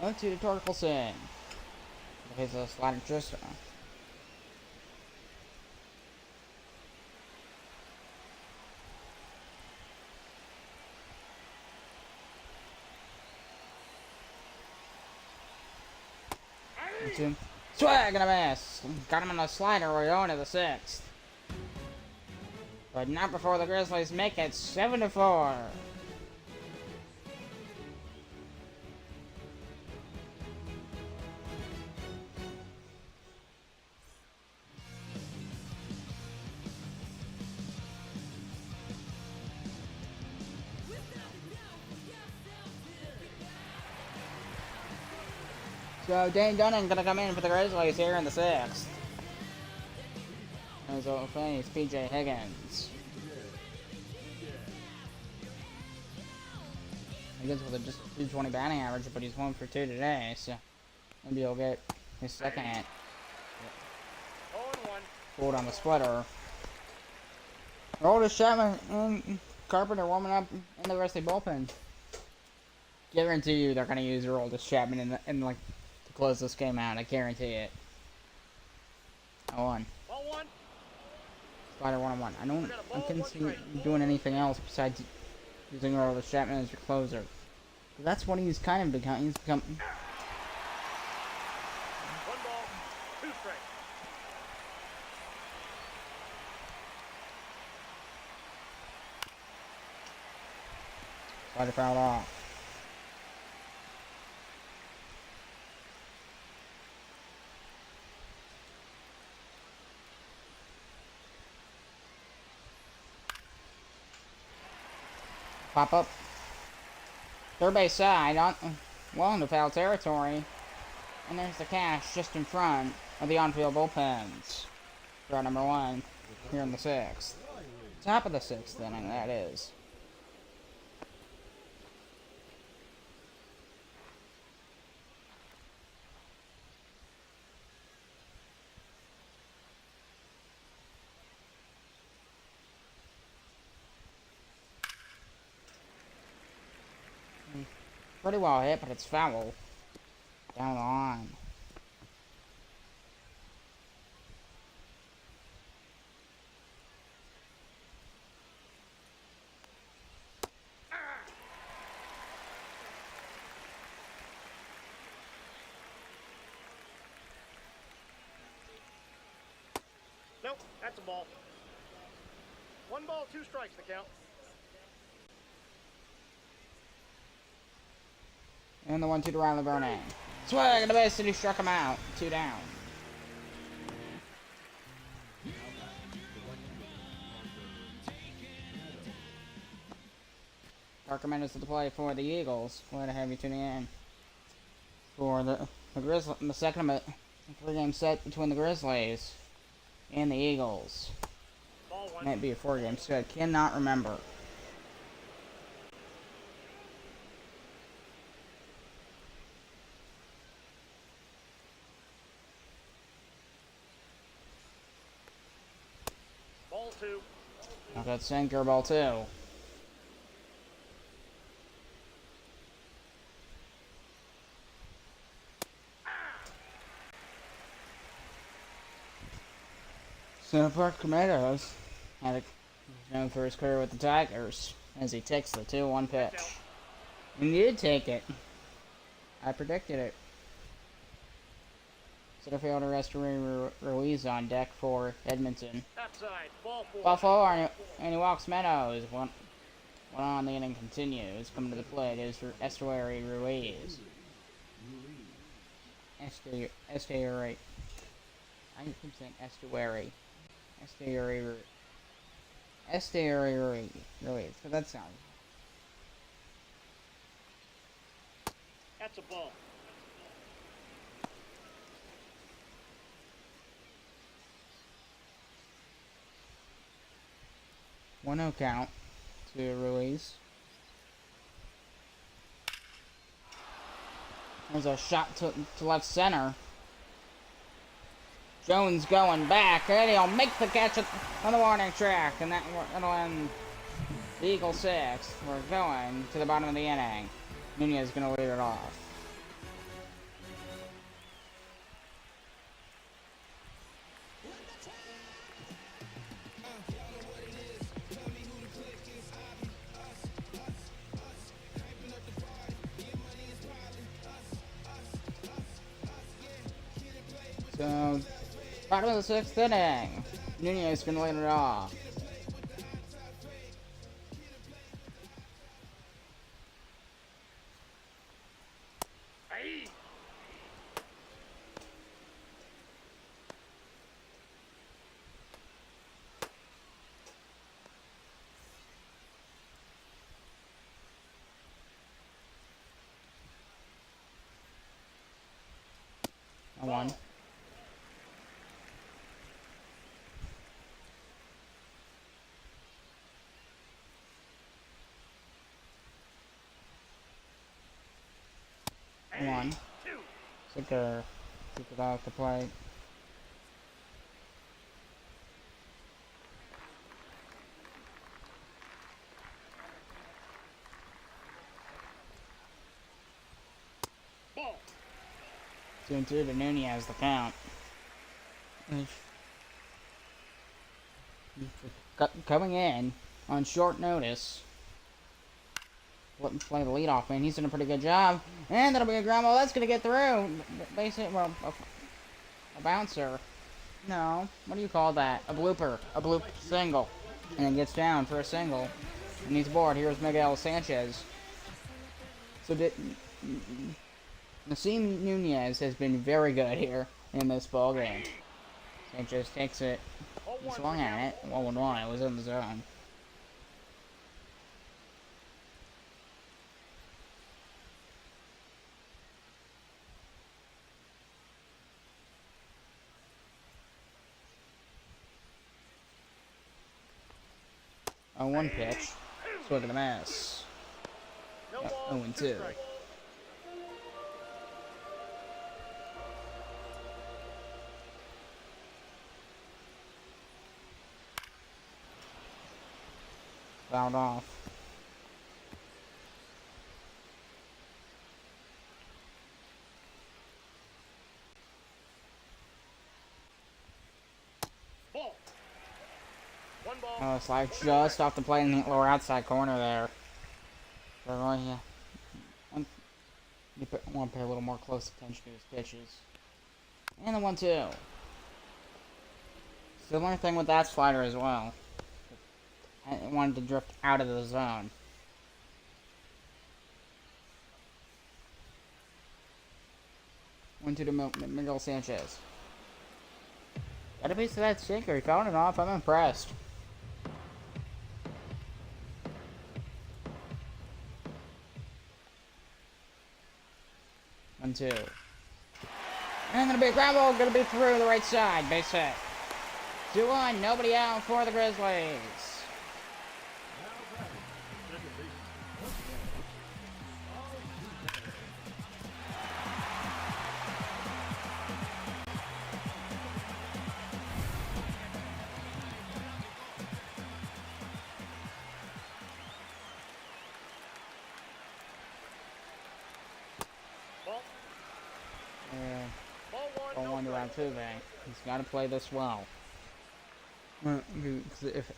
[SPEAKER 1] 0-2 to Torkelson. Here's a slider just.
[SPEAKER 2] Hey!
[SPEAKER 1] Swag and a miss. Got him on the slider. We're going to the 6th. But not before the Grizzlies make it 7-4. So Dane Dunning gonna come in for the Grizzlies here in the 6th. As a face, PJ Higgins. Higgins with a just 220 batting average, but he's 1 for 2 today, so maybe he'll get his second
[SPEAKER 2] 0-1.
[SPEAKER 1] pulled on the splitter. Oldest Chapman and Carpenter warming up in the Grizzly bullpen. Guarantee you they're gonna use your Oldest Chapman in like to close this game out. I guarantee it. 0-1.
[SPEAKER 2] Ball 1.
[SPEAKER 1] Slider 1-1. I couldn't see you doing anything else besides using your Oldest Chapman as your closer. That's what he's kind of become. He's become.
[SPEAKER 2] 1 ball, 2 strikes.
[SPEAKER 1] Slider fouled off. Pop up. Third base side, well into foul territory. And there's the cash just in front of the on-field bullpens. Round number 1 here in the 6th. Top of the 6th inning, that is. Pretty well hit, but it's foul. Down the line.
[SPEAKER 2] Nope, that's a ball. 1 ball, 2 strikes to count.
[SPEAKER 1] And the 1-2 to Riley Burnett. Swag and the base, and he struck him out. 2 down. Parker Meadows to the play for the Eagles. Glad to have you tuning in for the Grizzlies. The second of a 3-game set between the Grizzlies and the Eagles.
[SPEAKER 2] Ball 1.
[SPEAKER 1] Might be a 4-game set. Cannot remember.
[SPEAKER 2] Ball 2.
[SPEAKER 1] I've got sinker ball 2. So Parker Meadows had known for his career with the Tigers as he takes the 2-1 pitch. And he did take it. I predicted it. Center fielder Restoring Ruiz on deck for Edmonton.
[SPEAKER 2] Outside. Ball 4.
[SPEAKER 1] Ball 4, and he walks Meadows. One on, the inning continues. Coming to the plate is for Estuary Ruiz. Estuary. I keep saying Estuary. Estuary Ruiz. So that sounds.
[SPEAKER 2] That's a ball.
[SPEAKER 1] One no count to Ruiz. There's a shot to left center. Jones going back, and he'll make the catch on the warning track, and that'll end the Eagle 6. We're going to the bottom of the inning. Nunez is going to lead it off. So, bottom of the 6th inning. Nunez is going to lead it off.
[SPEAKER 2] Aye.
[SPEAKER 1] One. One. Sicker. Took it off the plate.
[SPEAKER 2] Ball.
[SPEAKER 1] 2-2 to Nunez the count. Coming in on short notice. Letting play the leadoff man. He's done a pretty good job. And that'll be a ground ball. That's going to get through. Basically, well, a bouncer. No. What do you call that? A blooper. A bloop single. And it gets down for a single. And he's aboard. Here's Miguel Sanchez. So, Nasim Nunez has been very good here in this ball game. Sanchez takes it. He swung at it. 1-1. It was in the zone. On one pitch, swing and a miss.
[SPEAKER 2] No ball.
[SPEAKER 1] 0-2.
[SPEAKER 2] Strikes.
[SPEAKER 1] Fouled off.
[SPEAKER 2] Ball. One ball.
[SPEAKER 1] Oh, slide just off the plate in the lower outside corner there. So, yeah. You want to pay a little more close attention to his pitches. And the 1-2. Similar thing with that slider as well. I wanted to drift out of the zone. One to Miguel Sanchez. Got a piece of that sinker. He fouled it off. I'm impressed. One, two. And gonna be a ground ball. Gonna be through the right side. Base hit. 2-1. Nobody out for the Grizzlies.
[SPEAKER 2] Ball one, no
[SPEAKER 1] Round two, man. He's got to play this well. If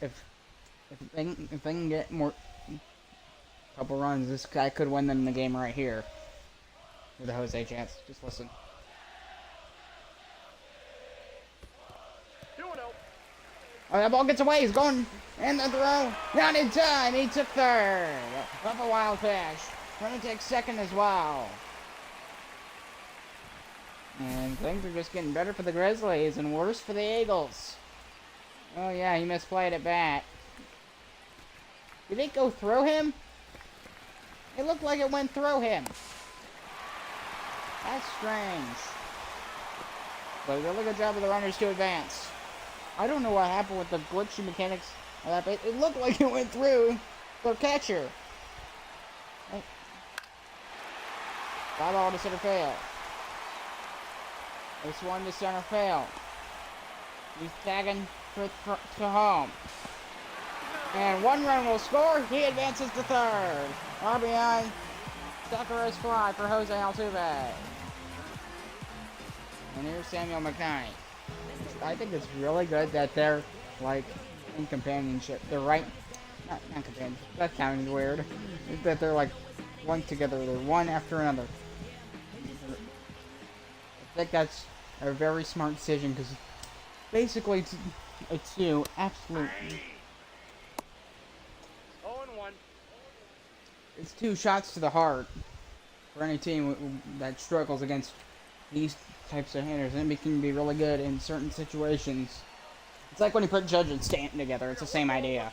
[SPEAKER 1] they can get more couple runs, this guy could win them the game right here with a Jose chance. Just listen.
[SPEAKER 2] 2-0.
[SPEAKER 1] Oh, that ball gets away. He's going in the throw. Not in time. He took third. Up a wild pitch. Trying to take second as well. And things are just getting better for the Grizzlies and worse for the Eagles. Oh yeah, he misplayed at bat. Did it go through him? It looked like it went through him. That's strange. But a really good job of the runners to advance. I don't know what happened with the glitchy mechanics of that, but it looked like it went through the catcher. Fly ball to center field. This one to center field. He's tagging to home. And one run will score. He advances to third. RBI. Sucker's fly for Jose Altuve. And here's Samuel McKnight. I think it's really good that they're, like, in companionship. They're right. Not companionship. That sounded weird. That they're, like, linked together. They're one after another. I think that's a very smart decision because basically it's two absolute.
[SPEAKER 2] 0-1.
[SPEAKER 1] It's two shots to the heart for any team that struggles against these types of hitters, and it can be really good in certain situations. It's like when you put Judge and Stanton together. It's the same idea.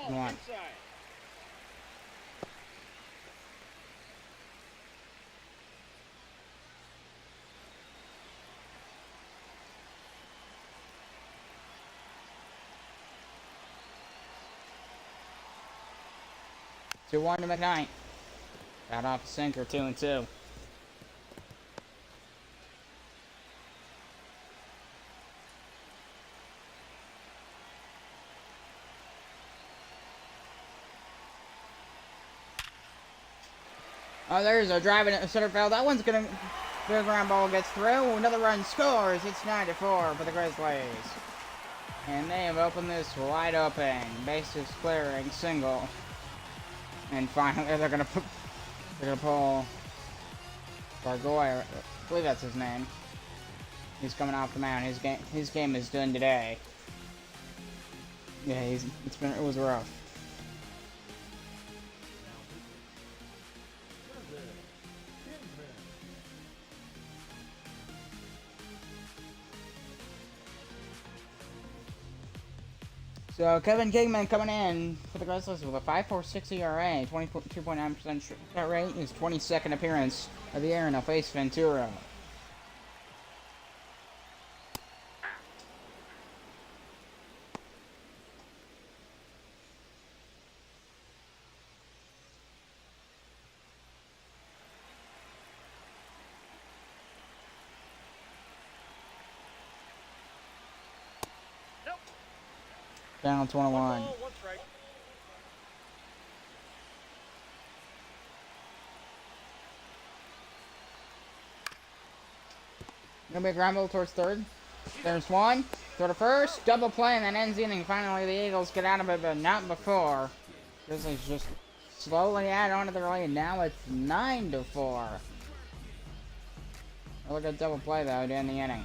[SPEAKER 1] One. Two one to McKnight. Got off a sinker, 2-2. Oh, there's a drive in center field. That one's gonna. The ground ball gets through. Another run scores. It's 9-4 for the Grizzlies. And they have opened this wide open. Bases clearing single. And finally, they're gonna pull Bargoy. I believe that's his name. He's coming off the mound. His game is done today. Yeah, it was rough. So Kevin Kingman coming in for the Grizzlies with a 5.46 ERA, 22.9% strikeout rate. His 22nd appearance of the year, and he'll face Ventura. Down 21. Gonna be a ground ball towards third. There's one. Throw to first. Double play, and then ends the inning. Finally, the Eagles get out of it, but not before. Grizzlies just slowly add on to the lead. Now it's 9-4. Really good double play, though, to end the inning.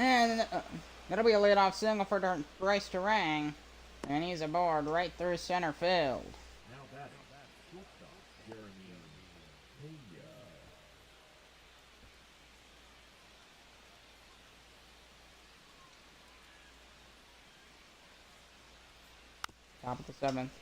[SPEAKER 1] And that'll be a leadoff single for Bryce Terang. And he's aboard right through center field.
[SPEAKER 3] Now batting, shortstop, Jeremy Pena.
[SPEAKER 1] Top of the seventh.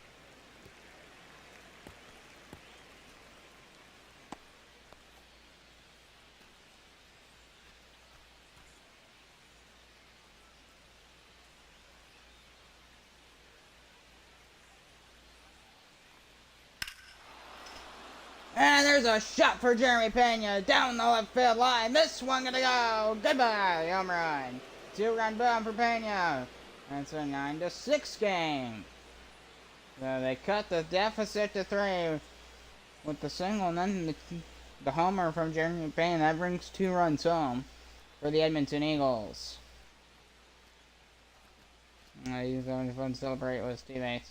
[SPEAKER 1] And there's a shot for Jeremy Pena down the left field line. This one gonna go. Goodbye, home run. 2-run bomb for Pena. It's a 9-6 game. So they cut the deficit to 3 with the single, and then the homer from Jeremy Payne. That brings 2 runs home for the Edmonton Eagles. He's having fun to celebrate with his teammates.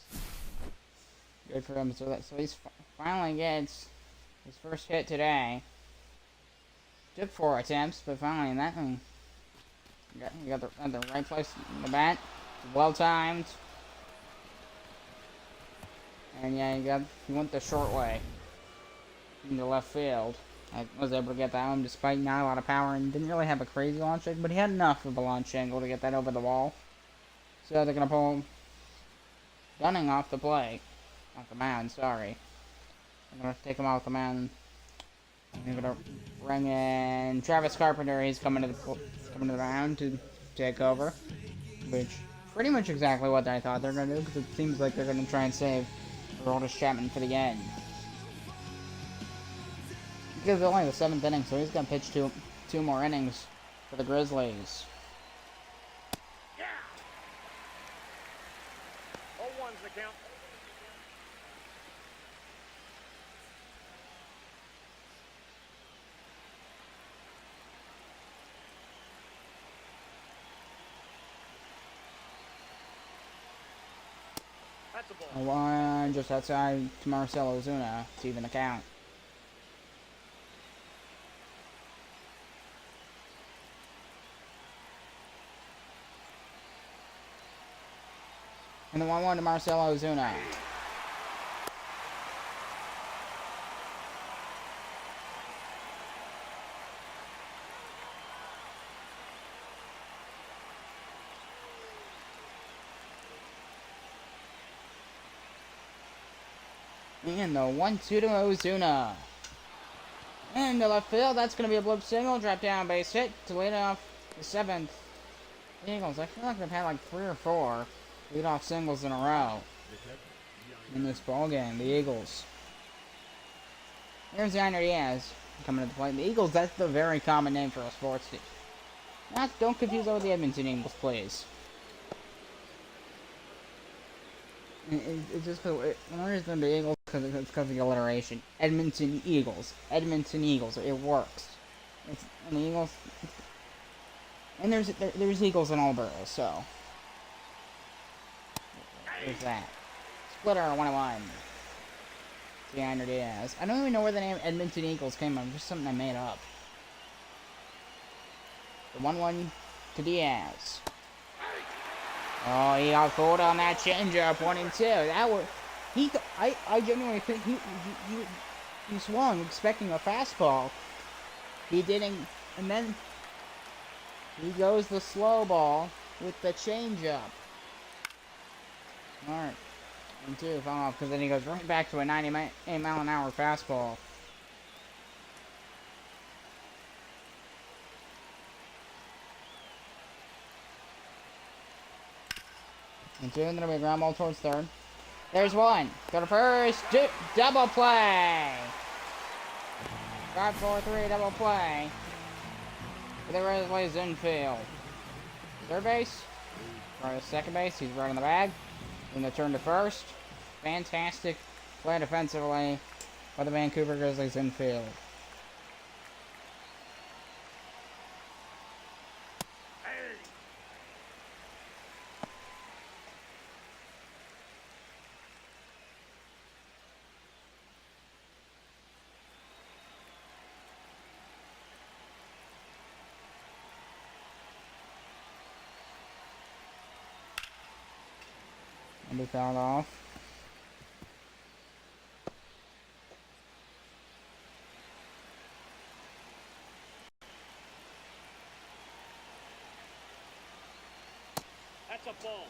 [SPEAKER 1] Good for him. So he finally gets his first hit today. Took 4 attempts, but finally in that one, he got the right place in the bat. Well timed. And yeah, he went the short way into left field. I was able to get that home despite not a lot of power, and didn't really have a crazy launch angle, but he had enough of a launch angle to get that over the wall. So they're gonna pull Gunning off the plate. Off the mound, sorry. I'm gonna take him off the mound. I'm gonna bring in Travis Carpenter. He's coming to the mound to take over, which pretty much exactly what I thought they're gonna do, because it seems like they're gonna try and save Aroldis Chapman for the end. Because it's only the 7th inning, so he's gonna pitch two more innings for the Grizzlies.
[SPEAKER 2] Yeah. 0-1's the count. That's a ball.
[SPEAKER 1] 1 just outside to Marcell Ozuna. It's even the count. And the 1-1 to Marcell Ozuna. And the 1-2 to Ozuna. And to left field, that's going to be a bloop single. Drop down base hit to lead off the 7th. Eagles, I feel like they've had like 3 or 4 leadoff singles in a row in this ball game. The Eagles. Here's Yainer Diaz coming to the plate. The Eagles, that's the very common name for a sports team. Don't confuse that with the Edmonton Eagles, please. It's just because when there's the Eagles, it's because of the alliteration. Edmonton Eagles. Edmonton Eagles. It works. It's and the Eagles. And there's Eagles in all boroughs, so there's that. Splitter 1-1. Yainer Diaz. I don't even know where the name Edmonton Eagles came from. Just something I made up. The 1-1 to Diaz. Oh, he got fooled on that changeup, 1-2. That was I genuinely think he swung expecting a fastball. He didn't, and then he goes the slow ball with the changeup. All right, 1-2, foul off, because then he goes right back to a 98-mile-an-hour fastball. And 2, and then we ground ball towards third. There's 1. Go to first. Double play. 5-4-3 double play. For the Grizzlies infield. Third base. Right to second base. He's right on the bag. Then the turn to first. Fantastic play defensively by the Vancouver Grizzlies infield. And be fouled off.
[SPEAKER 2] That's a ball.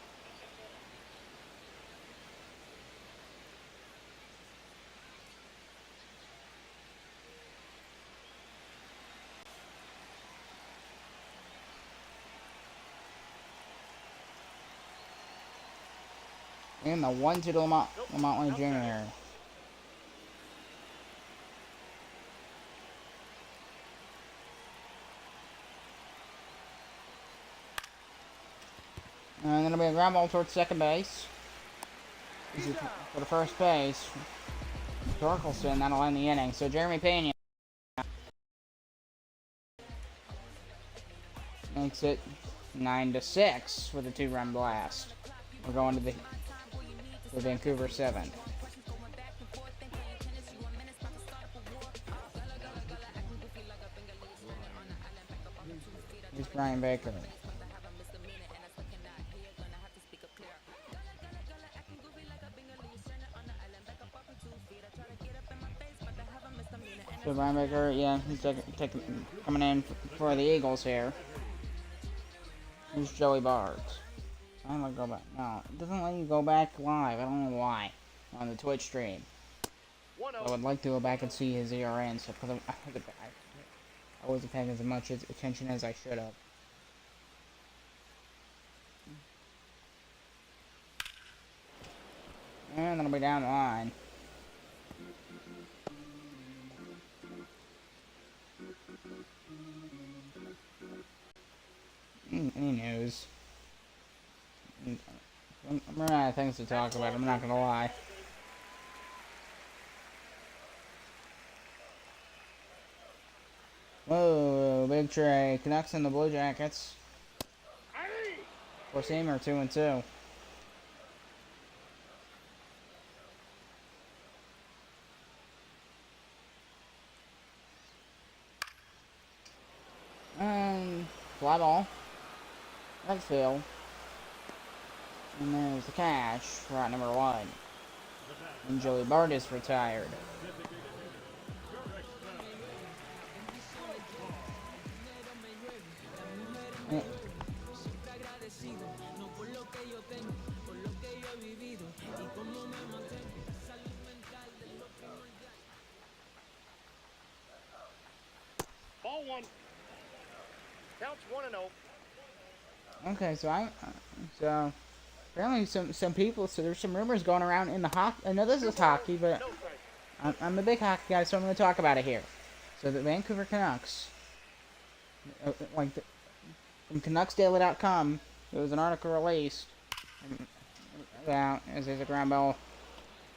[SPEAKER 1] And the 1-2 to Lamont Wayne Jr. And then it'll be a ground ball towards second base. This is for the first base. Torkelson, that'll end the inning. So Jeremy Pena makes it 9-6 with a 2-run blast. We're going to the Vancouver 7th. Here's Brian Baker. So Brian Baker, yeah, he's coming in for the Eagles here. Here's Joey Bart. I don't want to go back. No, it doesn't let you go back live. I don't know why. On the Twitch stream. I would like to go back and see his ERA and stuff, because I wasn't paying as much attention as I should have. And then I'll be down the line. Any news? I'm running out of things to talk about, I'm not gonna lie. Whoa, big Trey. Canucks and the Blue Jackets. Four-seamer 2-2. Fly ball. That's Phil. And there's the cash for out number 1. And Joey Bart is retired.
[SPEAKER 2] Ball 1. Counts 1-0.
[SPEAKER 1] Okay, so apparently some people, so there's some rumors going around in the hockey. I know this is hockey, but I'm a big hockey guy, so I'm going to talk about it here. So the Vancouver Canucks, from CanucksDaily.com, there was an article released about as there's a ground ball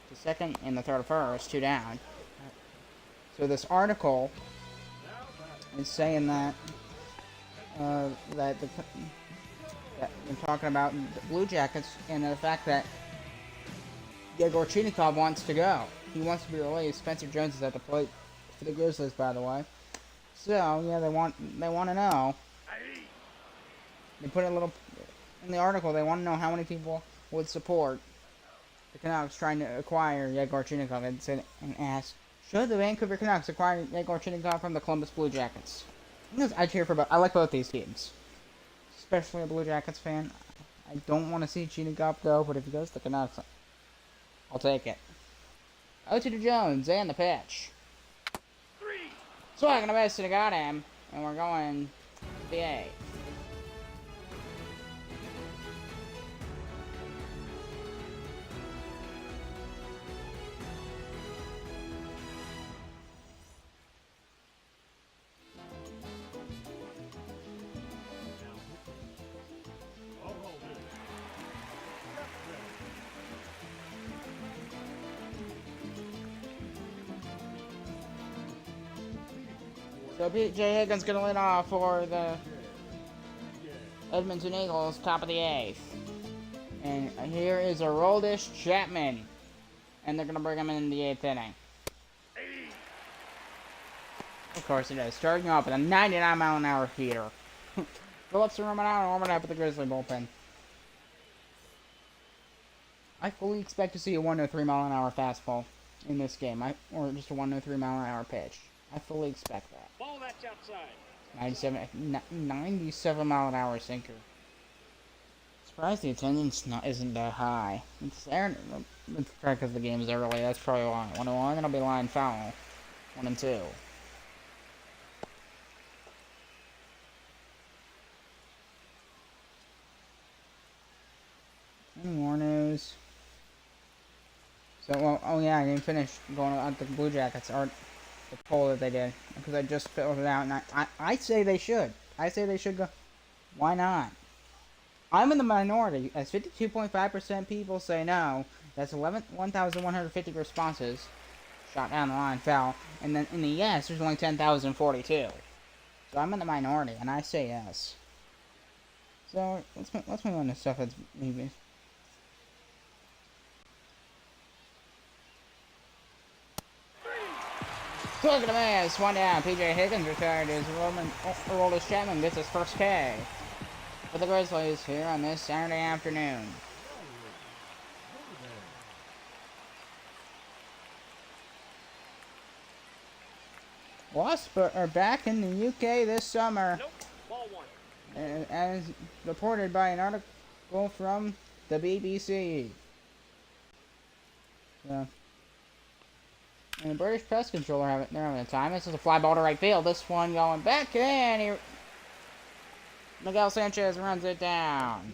[SPEAKER 1] to second and the third to first, 2 down. So this article is saying that that we're talking about the Blue Jackets and the fact that Yegor Chinikov wants to go. He wants to be released. Spencer Jones is at the plate for the Grizzlies, by the way. So yeah, they want to know. They put a little in the article. They want to know how many people would support the Canucks trying to acquire Yegor Chinikov, and asked, should the Vancouver Canucks acquire Yegor Chinikov from the Columbus Blue Jackets? I cheer for both. I like both these teams, especially a Blue Jackets fan. I don't want to see Chinikov go, but if he goes to the Canucks, I'll take it. 0-2 to Jones, and the pitch. Swing and a miss, and I got him, and we're going to the 8th. So P.J. Higgins going to lead off for the Edmonton Eagles, top of the 8th. And here is Aroldis Chapman. And they're going to bring him in the 8th inning. Of course it is. Starting off with a 99-mile-an-hour heater. Phillips and Romano warming up with the Grizzly bullpen. I fully expect to see a 103-mile-an-hour fastball in this game. Or just a 103-mile-an-hour pitch. I fully expect that.
[SPEAKER 2] Ball that's outside.
[SPEAKER 1] 97-mile-an-hour sinker. Surprised the attendance isn't that high. It's probably because the game's early. That's probably why. 1-1, and I'll be line foul. 1-2. Any more news? So, well, oh yeah, I didn't finish going on the Blue Jackets or the poll that they did, because I just filled it out, and I say they should. I say they should go. Why not? I'm in the minority, as 52.5% people say no. That's 1,150 responses. Shot down the line, foul. And then in the yes, there's only 10,042. So I'm in the minority, and I say yes. So let's move on to stuff that's maybe. Look at the miss, one down. PJ Higgins retired as Roldis Chapman gets his first K for the Grizzlies here on this Saturday afternoon. Wasps are back in the UK this summer.
[SPEAKER 2] Nope. Ball one.
[SPEAKER 1] As reported by an article from the BBC. Yeah. And the British press controller, they're having a time. This is a fly ball to right field. This one going back in. Miguel Sanchez runs it down.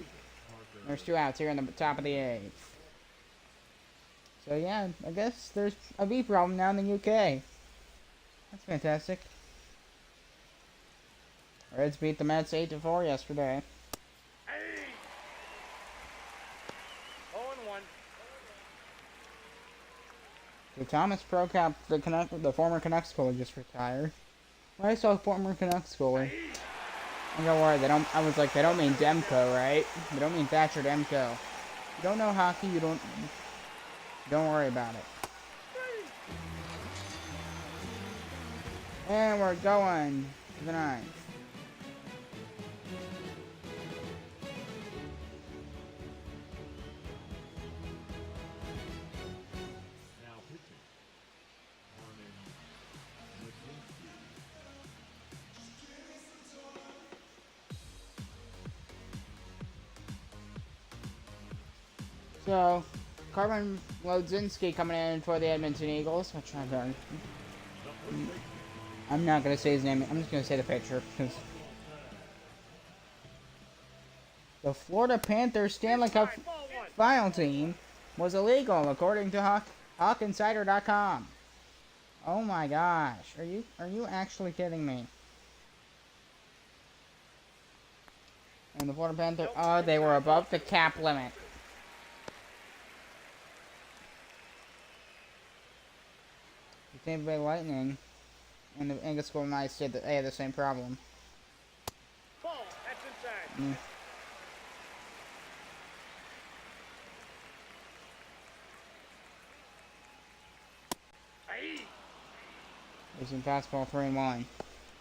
[SPEAKER 1] There's 2 outs here in the top of the 8th. So yeah, I guess there's a V problem now in the UK. That's fantastic. Reds beat the Mets 8-4 yesterday.
[SPEAKER 2] Hey! 0-1.
[SPEAKER 1] So Thomas Prokop, the former Canucks goalie, just retired. When I saw former Canucks goalie, I don't worry. I was like, they don't mean Demko, right? They don't mean Thatcher Demko. You don't know hockey. Don't worry about it. And we're going to the 9th.
[SPEAKER 3] Now pitching. Armin Lisinski.
[SPEAKER 1] So, Carmen Lodzinski coming in for the Edmonton Eagles. I'm not going to say his name. I'm just going to say the pitcher. Because the Florida Panthers Stanley Cup final team was illegal, according to HawkInsider.com. Oh my gosh. Are you actually kidding me? And the Florida Panthers, they were above the cap limit. The Tampa Bay Lightning and the Angus Golden Knights said that they had the same problem.
[SPEAKER 2] Ball. That's inside. Hey!
[SPEAKER 1] There's in fastball 3-1.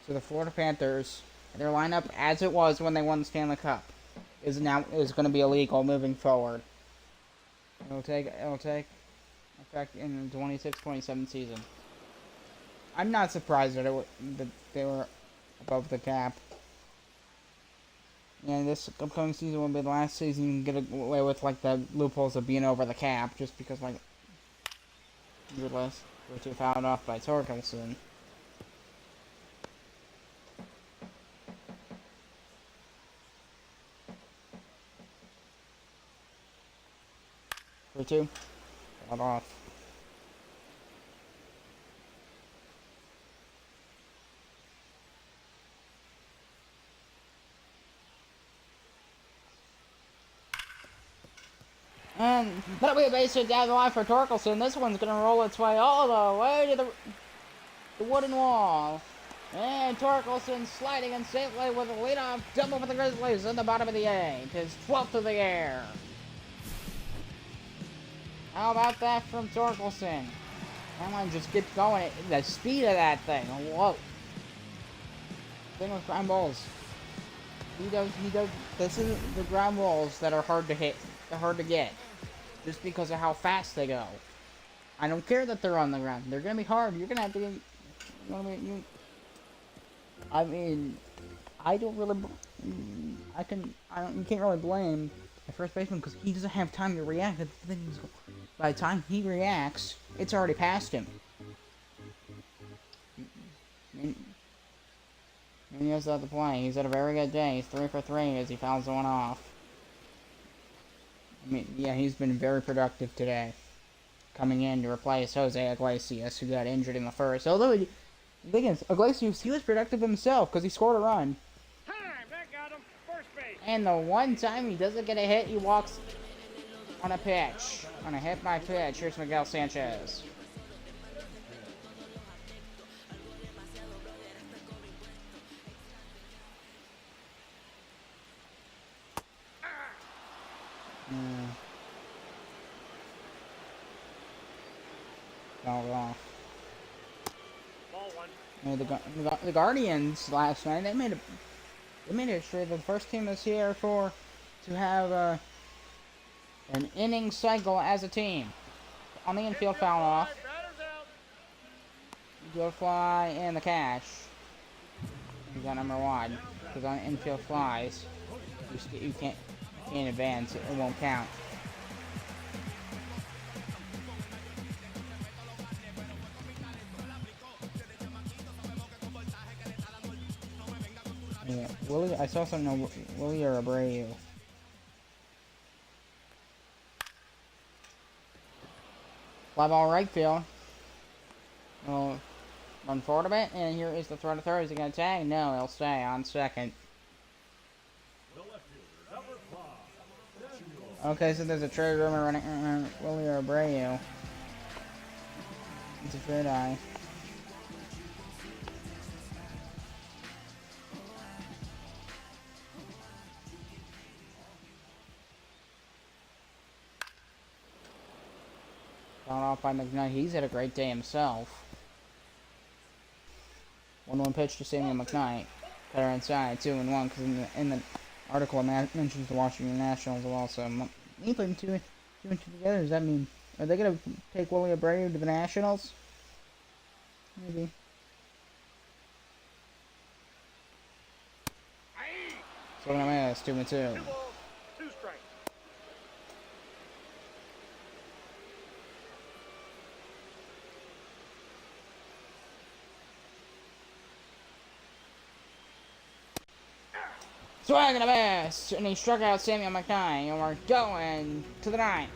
[SPEAKER 1] So the Florida Panthers, their lineup as it was when they won the Stanley Cup, is going to be illegal moving forward. It'll take effect in the 26-27 season. I'm not surprised that they were above the cap. And this upcoming season will be the last season you can get away with like the loopholes of being over the cap, just because like you're too fouled off by Torkelson. For 2, fouled off. And that'll be a base hit down the line for Torkelson. This one's gonna roll its way all the way to the wooden wall. And Torkelson sliding in safely with a leadoff double for the Grizzlies in the bottom of the 8th. His 12th of the year. How about that from Torkelson? That one just gets going. The speed of that thing. Whoa. Thing with ground balls. He does. This is the ground balls that are hard to hit. They're hard to get. Just because of how fast they go. I don't care that they're on the ground. They're gonna be hard. You're gonna have to get. I mean, I don't really. You can't really blame the first baseman because he doesn't have time to react. By the time he reacts, it's already past him. And he goes out to play. He's had a very good day. He's 3 for 3 as he fouls one off. I mean, yeah, he's been very productive today. Coming in to replace Jose Iglesias, who got injured in the first. Although, the thing is, Iglesias, he was productive himself because he scored a run.
[SPEAKER 2] Time! That got him. First base.
[SPEAKER 1] And the one time he doesn't get a hit, he walks on a pitch. On a hit by pitch. Here's Miguel Sanchez. All off.
[SPEAKER 2] Ball one.
[SPEAKER 1] The Guardians last night, they made it sure the first team this year to have an inning cycle as a team. On the infield foul off.
[SPEAKER 2] Batter's out.
[SPEAKER 1] Go fly and the catch. You got number one. Because on infield flies, you can't advance. It won't count. Yeah, Willie. I saw something on Willie or Abreu. Fly ball right field. Well, run forward a bit, and here is the throw to third. Is he gonna tag? No, he'll stay on second. Okay, so there's a trade rumor running Willie or Abreu. It's a fair eye. Fouled off by McKnight. He's had a great day himself. 1-1 pitch to Samuel McKnight. Cutter inside, 2-1, because in the article it mentions the Washington Nationals also. He put two and two together. Does that mean, are they going to take Willie Abreu to the Nationals? Maybe. So I'm going to miss, 2-2.
[SPEAKER 2] 2 balls, 2 strikes.
[SPEAKER 1] Swing and a miss, and he struck out Samuel McKnight, and we're going to the ninth.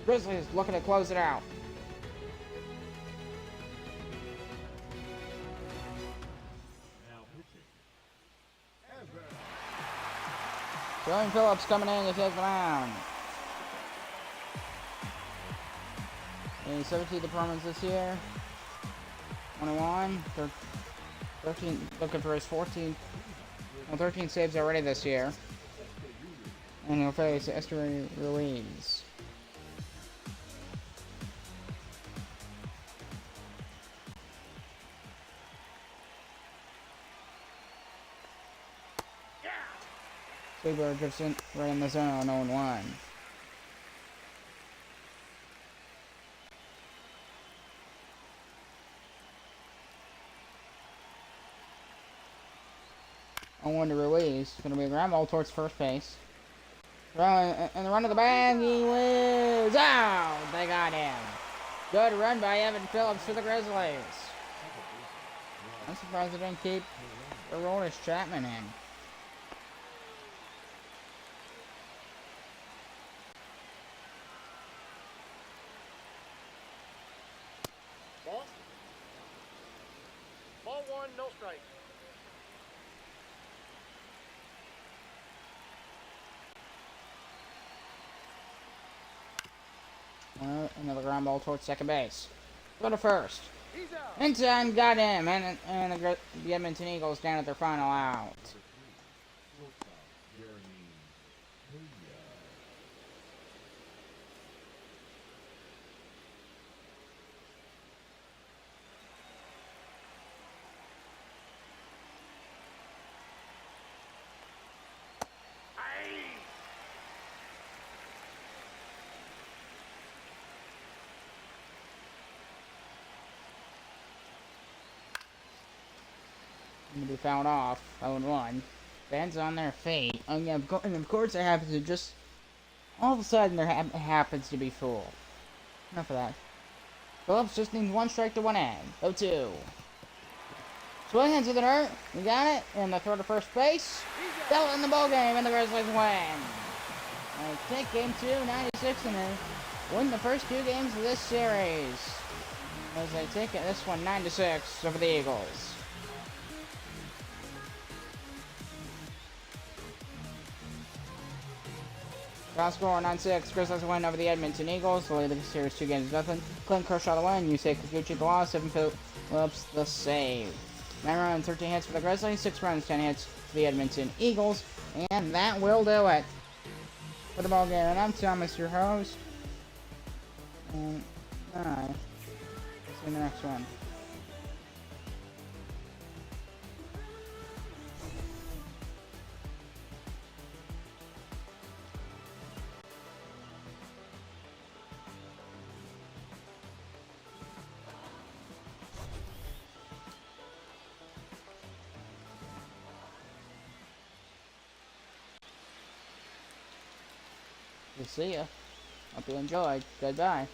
[SPEAKER 1] Grizzlies looking to close it out. Joey Phillips coming in to take the mound. And 17 deployments this year. 21, 13, looking for his 14th, 13 saves already this year. And he'll face Esther Ruiz. Sleeper drifts in right in the zone, 0-1. On to Ruiz. It's going to be a ground ball towards first base. And the run to the bag, he wins. Out! They got him. Good run by Evan Phillips for the Grizzlies. I'm surprised they didn't keep Aroldis Chapman in.
[SPEAKER 2] Ball 1, no strike.
[SPEAKER 1] Another ground ball towards second base. Go to first.
[SPEAKER 2] He's out.
[SPEAKER 1] Hinton got him, and the Edmonton Eagles down at their final out. Going to be fouled off. 0-1. Fans on their feet. Oh yeah, and of course it happens to just all of a sudden there happens to be full. Enough of that. Phillips just needs 1 strike to 1 in. 0-2. Swing into the dirt. You got it. And the throw to first base. Still in the ball game, and the Grizzlies win. They take game 2, 9-6, and they win the first 2 games of this series. As they take this one 9-6 over the Eagles. Final score 9-6. Grizzlies win over the Edmonton Eagles. The lead of the series 2 games to nothing. Clint Kershaw the win. Yusei Kikuchi the loss. 7 Phillips the save. 9 runs, 13 hits for the Grizzlies. 6 runs, 10 hits for the Edmonton Eagles. And that will do it for the ball game. And I'm Thomas, your host. And alright. See you in the next one. We'll see ya. Hope you enjoyed. Goodbye.